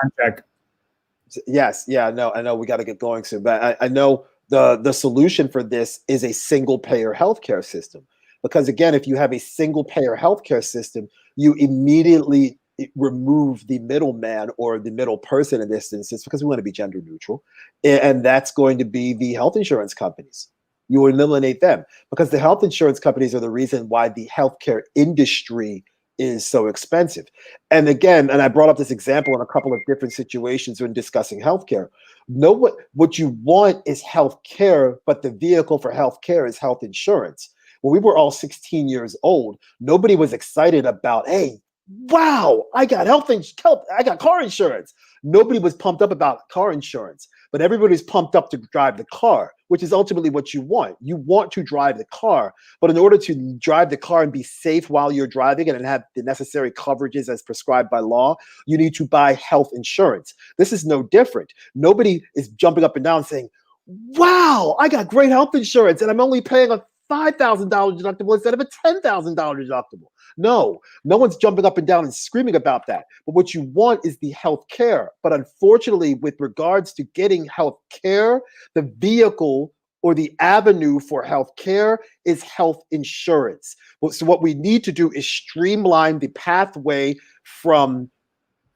Yes. Yeah, no, I know we got to get going soon, but I know the solution for this is a single payer healthcare system. Because again, if you have a single payer healthcare system, you immediately remove the middleman or the middle person in this instance, because we want to be gender neutral. And that's going to be the health insurance companies. You will eliminate them because the health insurance companies are the reason why the healthcare industry is so expensive. And again, and I brought up this example in a couple of different situations when discussing healthcare. What you want is healthcare, but the vehicle for healthcare is health insurance. When we were all 16 years old, nobody was excited about, hey, wow, I got I got car insurance. Nobody was pumped up about car insurance, but everybody's pumped up to drive the car, which is ultimately what you want. You want to drive the car, but in order to drive the car and be safe while you're driving it and have the necessary coverages as prescribed by law, you need to buy health insurance. This is no different. Nobody is jumping up and down saying, wow, I got great health insurance and I'm only paying a $5,000 deductible instead of a $10,000 deductible. No one's jumping up and down and screaming about that. But what you want is the health care. But unfortunately, with regards to getting health care, the vehicle or the avenue for health care is health insurance. So what we need to do is streamline the pathway from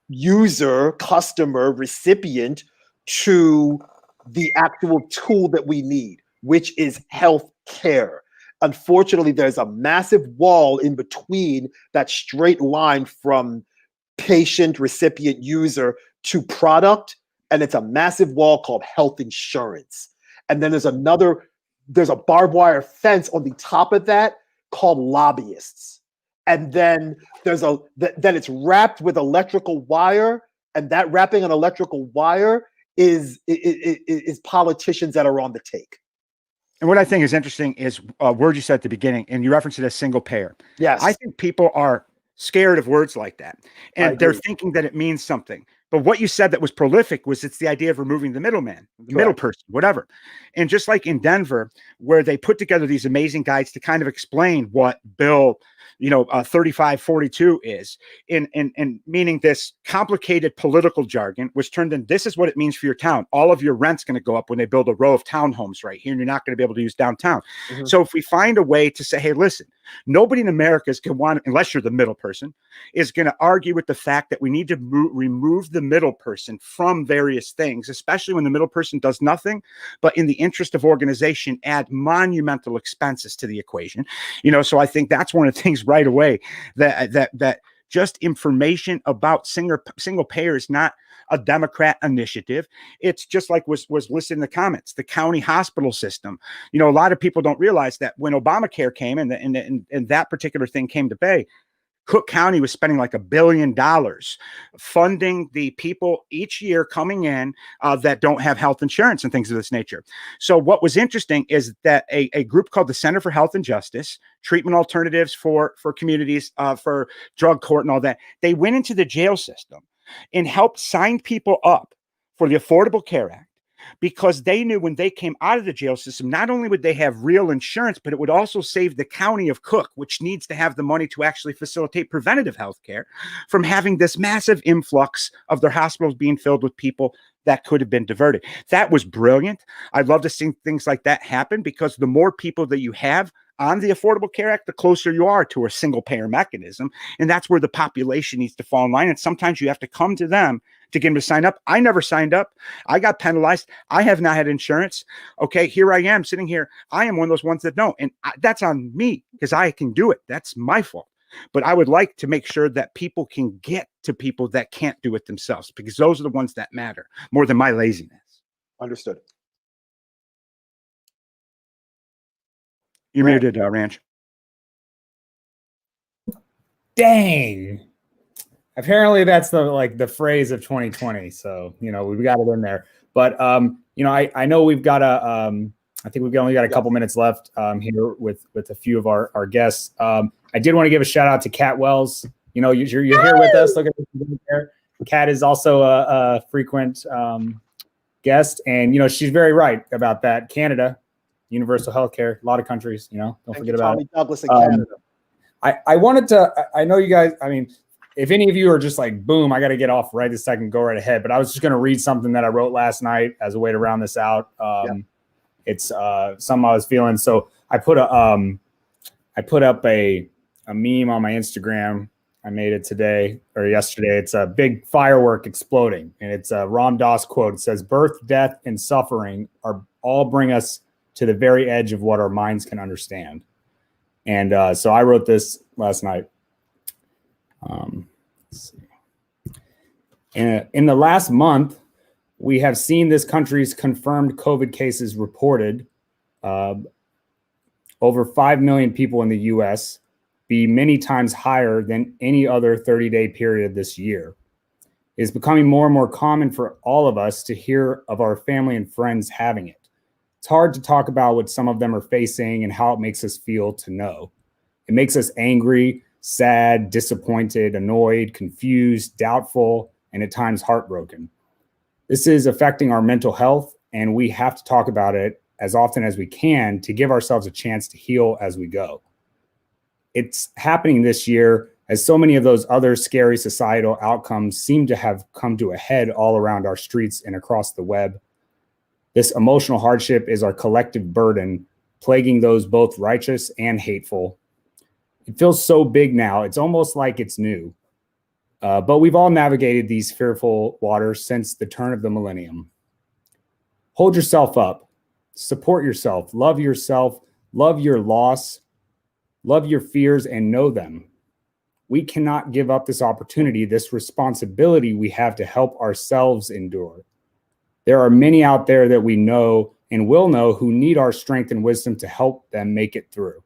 user, customer, recipient to the actual tool that we need, which is health care. Unfortunately, there's a massive wall in between that straight line from patient, recipient, user to product. And it's a massive wall called health insurance. And then there's a barbed wire fence on the top of that called lobbyists. and then then it's wrapped with electrical wire, and that wrapping on electrical wire is politicians that are on the take. And what I think is interesting is a word you said at the beginning, and you referenced it as single payer. Yes. I think people are scared of words like that, and they're thinking that it means something. But what you said that was prolific was it's the idea of removing the middleman, the middle person, whatever. And just like in Denver, where they put together these amazing guides to kind of explain what Bill 3542 is, in meaning this complicated political jargon was turned in, this is what it means for your town. All of your rent's going to go up when they build a row of townhomes right here, and you're not going to be able to use downtown. Mm-hmm. So if we find a way to say, hey, listen, nobody in America is going to want, unless you're the middle person, is going to argue with the fact that we need to remove the middle person from various things, especially when the middle person does nothing, but in the interest of organization, add monumental expenses to the equation. So I think that's one of the things right away that just information about single payer is not a Democrat initiative. It's just like was listed in the comments, the county hospital system. A lot of people don't realize that when Obamacare came and that particular thing came to Bay, Cook County was spending like $1 billion funding the people each year coming in that don't have health insurance and things of this nature. So what was interesting is that a group called the Center for Health and Justice, Treatment Alternatives for Communities, for drug court and all that, they went into the jail system and helped sign people up for the Affordable Care Act, because they knew when they came out of the jail system, not only would they have real insurance, but it would also save the county of Cook, which needs to have the money to actually facilitate preventative health care, from having this massive influx of their hospitals being filled with people that could have been diverted. That was brilliant. I'd love to see things like that happen, because the more people that you have on the Affordable Care Act, the closer you are to a single payer mechanism. And that's where the population needs to fall in line. And sometimes you have to come to them to get them to sign up. I never signed up. I got penalized. I have not had insurance. Okay, here I am sitting here. I am one of those ones that don't. And that's on me, because I can do it. That's my fault. But I would like to make sure that people can get to people that can't do it themselves, because those are the ones that matter more than my laziness. Understood. You're muted, Ranch. Dang. Apparently that's the phrase of 2020. So, we got it in there. But, I know we've got I think we've only got a couple minutes left here with a few of our guests. I did want to give a shout out to Kat Wells. You're here with us. Look at this there. Kat is also a frequent guest, and she's very right about that. Canada, universal healthcare, a lot of countries. Don't forget about Tommy Douglas in Canada. I wanted to. I know you guys. I mean, if any of you are just like, boom, I got to get off right this second, go right ahead. But I was just going to read something that I wrote last night as a way to round this out. It's something I was feeling. So I put up a meme on my Instagram. I made it today or yesterday. It's a big firework exploding, and it's a Ram Dass quote. It says, "Birth, death, and suffering are all bring us to the very edge of what our minds can understand." And so I wrote this last night. Let's see. In the last month, we have seen this country's confirmed COVID cases reported, over 5 million people in the U.S., be many times higher than any other 30-day period this year. It is becoming more and more common for all of us to hear of our family and friends having it. It's hard to talk about what some of them are facing and how it makes us feel to know. It makes us angry, sad, disappointed, annoyed, confused, doubtful, and at times heartbroken. This is affecting our mental health, and we have to talk about it as often as we can to give ourselves a chance to heal as we go. It's happening this year as so many of those other scary societal outcomes seem to have come to a head all around our streets and across the web. This emotional hardship is our collective burden, plaguing those both righteous and hateful. It feels so big now, it's almost like it's new. But we've all navigated these fearful waters since the turn of the millennium. Hold yourself up, support yourself, love your loss, love your fears, and know them. We cannot give up this opportunity, this responsibility we have to help ourselves endure. There are many out there that we know and will know who need our strength and wisdom to help them make it through.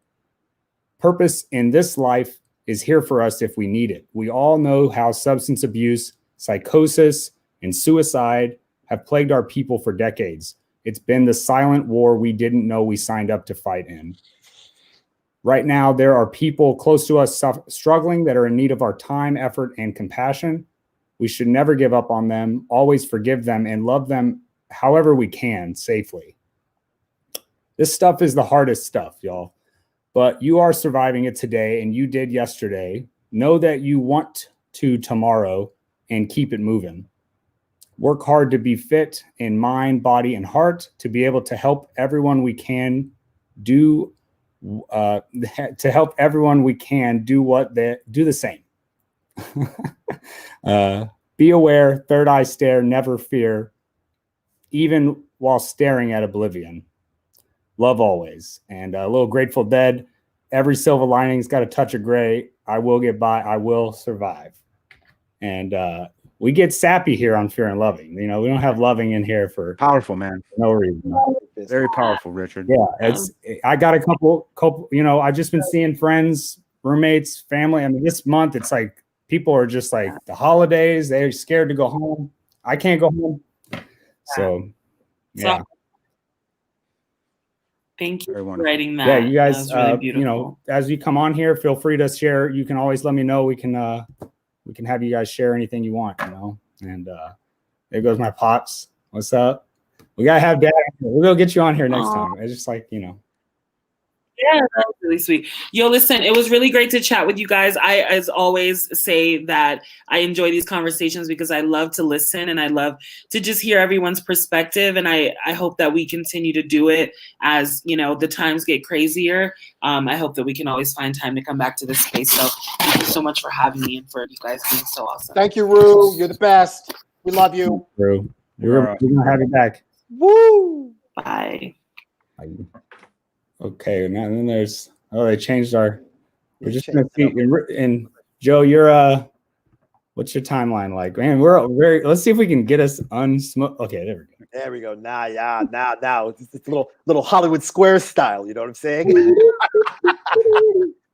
Purpose in this life is here for us if we need it. We all know how substance abuse, psychosis, and suicide have plagued our people for decades. It's been the silent war we didn't know we signed up to fight in. Right now, there are people close to us struggling that are in need of our time, effort, and compassion. We should never give up on them, always forgive them, and love them however we can safely. This stuff is the hardest stuff, y'all. But you are surviving it today, and you did yesterday. Know that you want to tomorrow and keep it moving. Work hard to be fit in mind, body, and heart, to be able to help everyone we can do to help everyone we can do do the same. Be aware, third eye stare, never fear, even while staring at oblivion. Love always. And a little Grateful Dead. Every silver lining's got a touch of gray. I will get by. I will survive. And we get sappy here on Fear and Loving. You know, we don't have loving in here for Powerful, man. no reason. Very powerful, Richard. Yeah, I got a couple. You know, I've just been seeing friends, roommates, family. I mean, this month it's like people are just like the holidays. They're scared to go home. I can't go home. So, yeah. Thank you Very for wonderful. writing that. Yeah, you guys, That was really beautiful. you know, as you come on here, feel free to share. You can always let me know. We can have you guys share anything you want, you know. And there goes my pops. What's up? We gotta have Dad. We're gonna get you on here next time. It's just like, you know. Yeah, that was really sweet. Yo, listen, it was really great to chat with you guys. I, as always, say that I enjoy these conversations because I love to listen and I love to just hear everyone's perspective. And I hope that we continue to do it as, you know, the times get crazier. I hope that we can always find time to come back to this space. So thank you so much for having me and for you guys being so awesome. Thank you, Rue. You're the best. We love you. We're gonna have you back. Woo! Bye. Okay, now then there's they changed our. We're just Changed gonna see. And Joe, you're what's your timeline like? Man, we're very. Let's see if we can get us unsmoked. Okay, there we go. There we go. Now. It's a little Hollywood Square style. You know what I'm saying?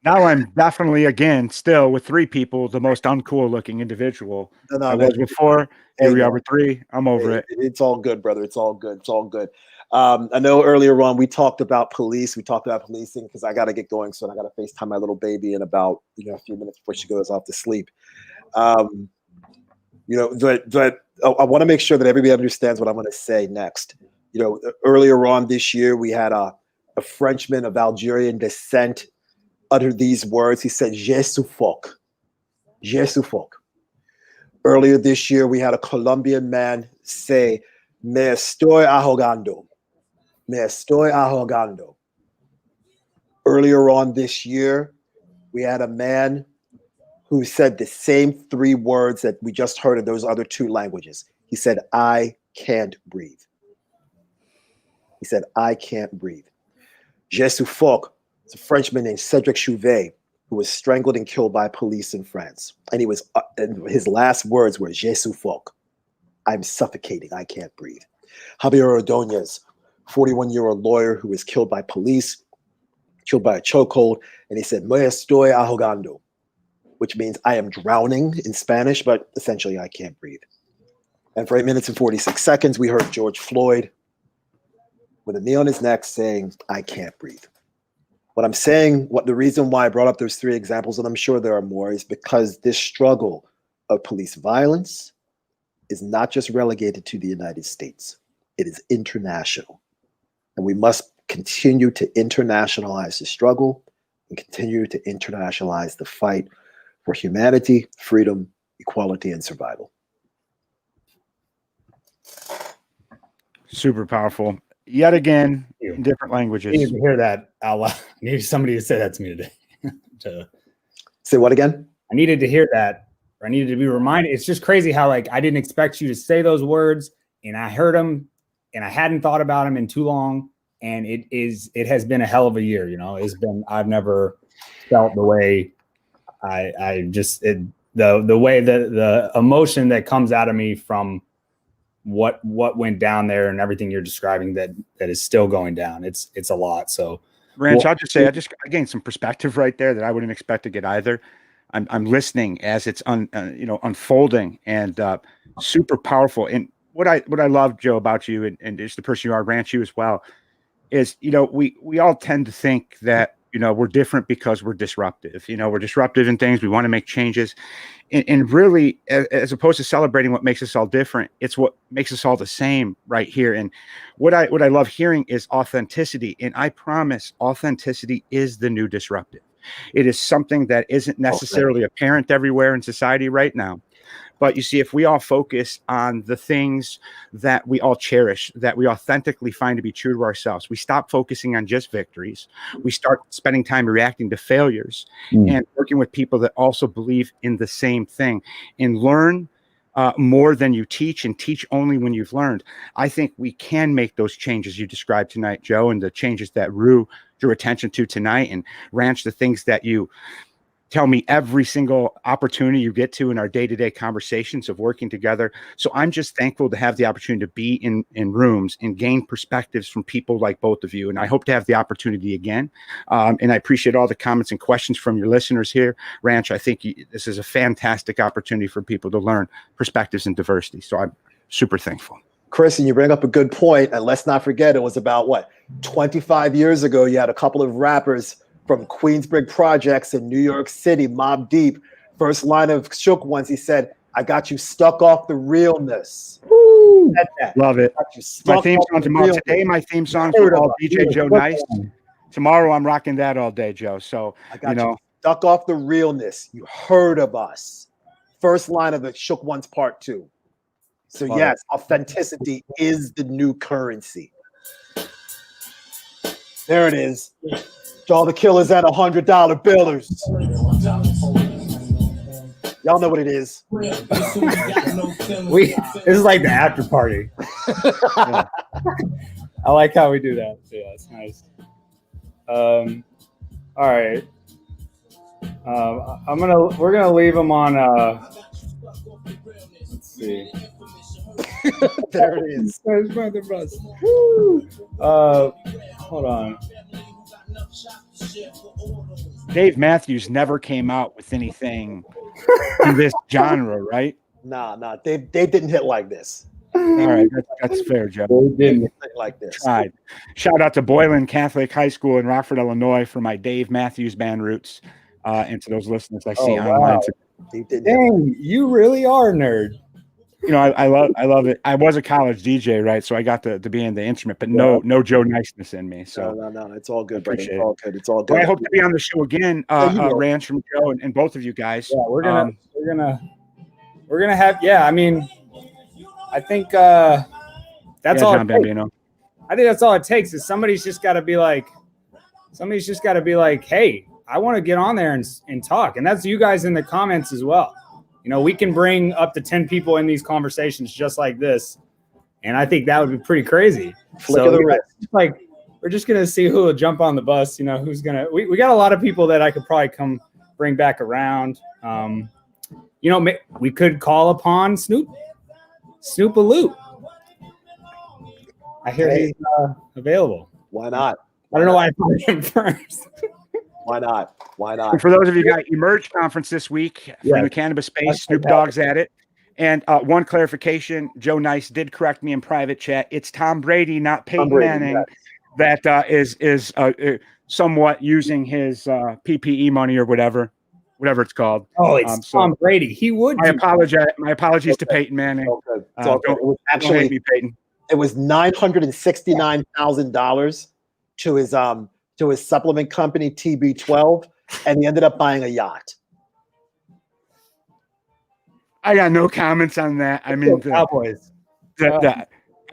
Now I'm definitely, again, still with three people, the most uncool looking individual I was before. Here we are with three. I'm over it. It's all good, brother. It's all good. It's all good. I know earlier on we talked about police. We talked about policing because I got to get going soon. I got to FaceTime my little baby in about a few minutes before she goes off to sleep. I want to make sure that everybody understands what I'm going to say next. Earlier on this year, we had a Frenchman of Algerian descent utter these words. He said, "Je suffoque." Je suffoque. Earlier this year, we had a Colombian man say, "Me estoy ahogando." Me estoy ahogando. Earlier on this year, we had a man who said the same three words that we just heard in those other two languages. He said, "I can't breathe." He said, "I can't breathe." Je suffoque. It's a Frenchman named Cedric Chouvet who was strangled and killed by police in France. And and his last words were, "Je suffoque." I'm suffocating. I can't breathe. Javier Ordóñez, 41-year-old lawyer who was killed by police, killed by a chokehold. And he said, "Me estoy ahogando," which means I am drowning in Spanish, but essentially I can't breathe. And for 8 minutes and 46 seconds, we heard George Floyd with a knee on his neck saying, "I can't breathe." What I'm saying, the reason why I brought up those three examples, and I'm sure there are more, is because this struggle of police violence is not just relegated to the United States. It is international. And we must continue to internationalize the struggle and continue to internationalize the fight for humanity, freedom, equality, and survival. Super powerful. Yet again, in different languages. I needed to hear that out loud. I needed somebody to say that to me today. Say what again? I needed to hear that, or I needed to be reminded. It's just crazy how I didn't expect you to say those words, and I heard them, and I hadn't thought about them in too long, and it has been a hell of a year. I've never felt the way the way the emotion that comes out of me from what went down there and everything you're describing that is still going down. It's a lot. So Ranch, I'll just say I gained some perspective right there that I wouldn't expect to get either. I'm listening as it's unfolding, and super powerful. And what I love, Joe, about you, and just the person you are, Ranch, you as well, is, we all tend to think that, we're different because we're disruptive. We're disruptive in things. We want to make changes. And really, as opposed to celebrating what makes us all different, it's what makes us all the same right here. And what I love hearing is authenticity. And I promise authenticity is the new disruptive. It is something that isn't necessarily apparent everywhere in society right now. But you see, if we all focus on the things that we all cherish, that we authentically find to be true to ourselves, we stop focusing on just victories. We start spending time reacting to failures and working with people that also believe in the same thing, and learn more than you teach, and teach only when you've learned. I think we can make those changes you described tonight, Joe, and the changes that Rue drew attention to tonight, and Ranch, the things that you tell me every single opportunity you get to in our day-to-day conversations of working together. So I'm just thankful to have the opportunity to be in rooms and gain perspectives from people like both of you. And I hope to have the opportunity again. And I appreciate all the comments and questions from your listeners here. Ranch, I think this is a fantastic opportunity for people to learn perspectives and diversity. So I'm super thankful. Chris, and you bring up a good point, and let's not forget, it was about 25 years ago. You had a couple of rappers from Queensbridge Projects in New York City, Mobb Deep. First line of Shook Ones, he said, "I got you stuck off the realness." Woo! Love it. My theme song tomorrow. Today, my theme song for all DJ Joe Nice. Tomorrow, I'm rocking that all day, Joe. So, I got you stuck off the realness. You heard of us. First line of the Shook Ones Part 2. So yes, authenticity is the new currency. There it is. All the killers at $100 billers. Y'all know what it is. This is like the after party. Yeah. I like how we do that. Yeah, it's nice. All right. We're gonna leave them on. Let's see. There it is. Hold on. Dave Matthews never came out with anything in this genre, right? Nah. They didn't hit like this. All right, that's fair, Joe. They didn't hit like this. Tried. Shout out to Boylan Catholic High School in Rockford, Illinois, for my Dave Matthews Band roots, and to those listeners I see online. Wow. Dang, you really are a nerd. I love it. I was a college DJ, right? So I got to be in the instrument, but no Joe Niceness in me. So no, it's all good. Appreciate it's all good. It's all good. Well, I hope to be on the show again, Ranch, from Joe and both of you guys. Yeah, we're gonna have. Yeah, I mean, I think that's all. Bambino. I think that's all it takes. Is somebody's just got to be like, hey, I want to get on there and talk, and that's you guys in the comments as well. We can bring up to 10 people in these conversations just like this. And I think that would be pretty crazy. We're just going to see who will jump on the bus, who's going to, we got a lot of people that I could probably come bring back around. We could call upon Snoop-a-Loop. I hear he's available. Why not? I don't know why I put him first. Why not? And for those of you who got Emerge conference this week from the cannabis space, Snoop Dogg's at it. And one clarification, Joe Nice did correct me in private chat. It's Tom Brady, not Peyton Manning, that is somewhat using his PPE money or whatever it's called. Oh, it's Tom Brady. He would. My apologies to Peyton Manning. It's all good. It was actually me, Peyton. It was $969,000 to his supplement company TB12, and he ended up buying a yacht. I got no comments on that. I mean, Cowboys. I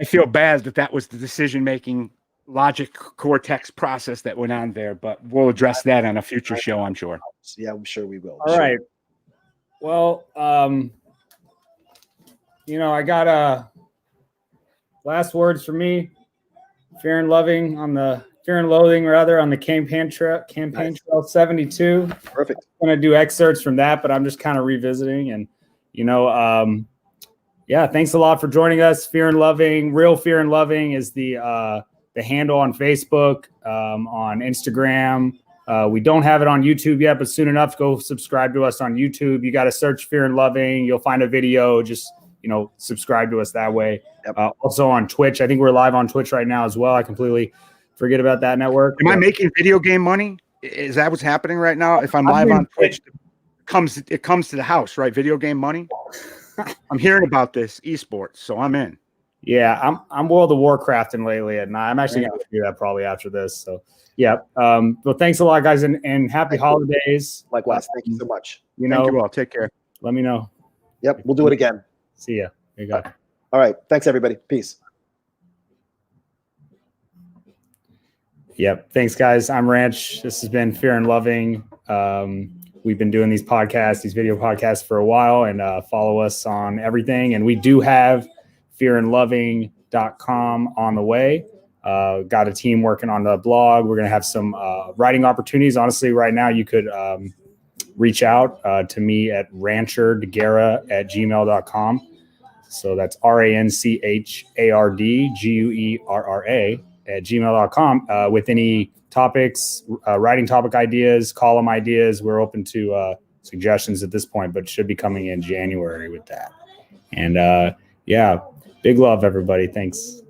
feel bad that was the decision-making logic cortex process that went on there, but we'll address that on a future show, I'm sure. Yeah, I'm sure we will. All right. Well, I got last words for me. Fear and Loathing on the campaign trail 72. Perfect. I'm going to do excerpts from that, but I'm just kind of revisiting. And, thanks a lot for joining us. Fear and Loving, Real Fear and Loving is the handle on Facebook, on Instagram. We don't have it on YouTube yet, but soon enough, go subscribe to us on YouTube. You got to search Fear and Loving. You'll find a video. Just, subscribe to us that way. Yep. Also on Twitch. I think we're live on Twitch right now as well. I completely forget about that network. Am I making video game money? Is that what's happening right now? If I'm live on Twitch, it comes to the house, right? Video game money. I'm hearing about this esports, so I'm in. Yeah, I'm World of Warcrafting lately at night. I'm actually going to do that probably after this. So, yeah. Well, thanks a lot, guys, and happy holidays. Likewise. Thank you so much. Thank you all. Take care. Let me know. Yep, we'll do it again. See ya. There you go. All right. Thanks, everybody. Peace. Yep. Thanks, guys. I'm Ranch. This has been Fear and Loving. We've been doing these video podcasts for a while, and follow us on everything. And we do have fearandloving.com on the way. Got a team working on the blog. We're going to have some writing opportunities. Honestly, right now, you could reach out to me at ranchardguerra@gmail.com. So that's RANCHARDGUERRA@gmail.com with any topics, writing topic ideas, column ideas. We're open to suggestions at this point, but should be coming in January with that. And big love, everybody. Thanks.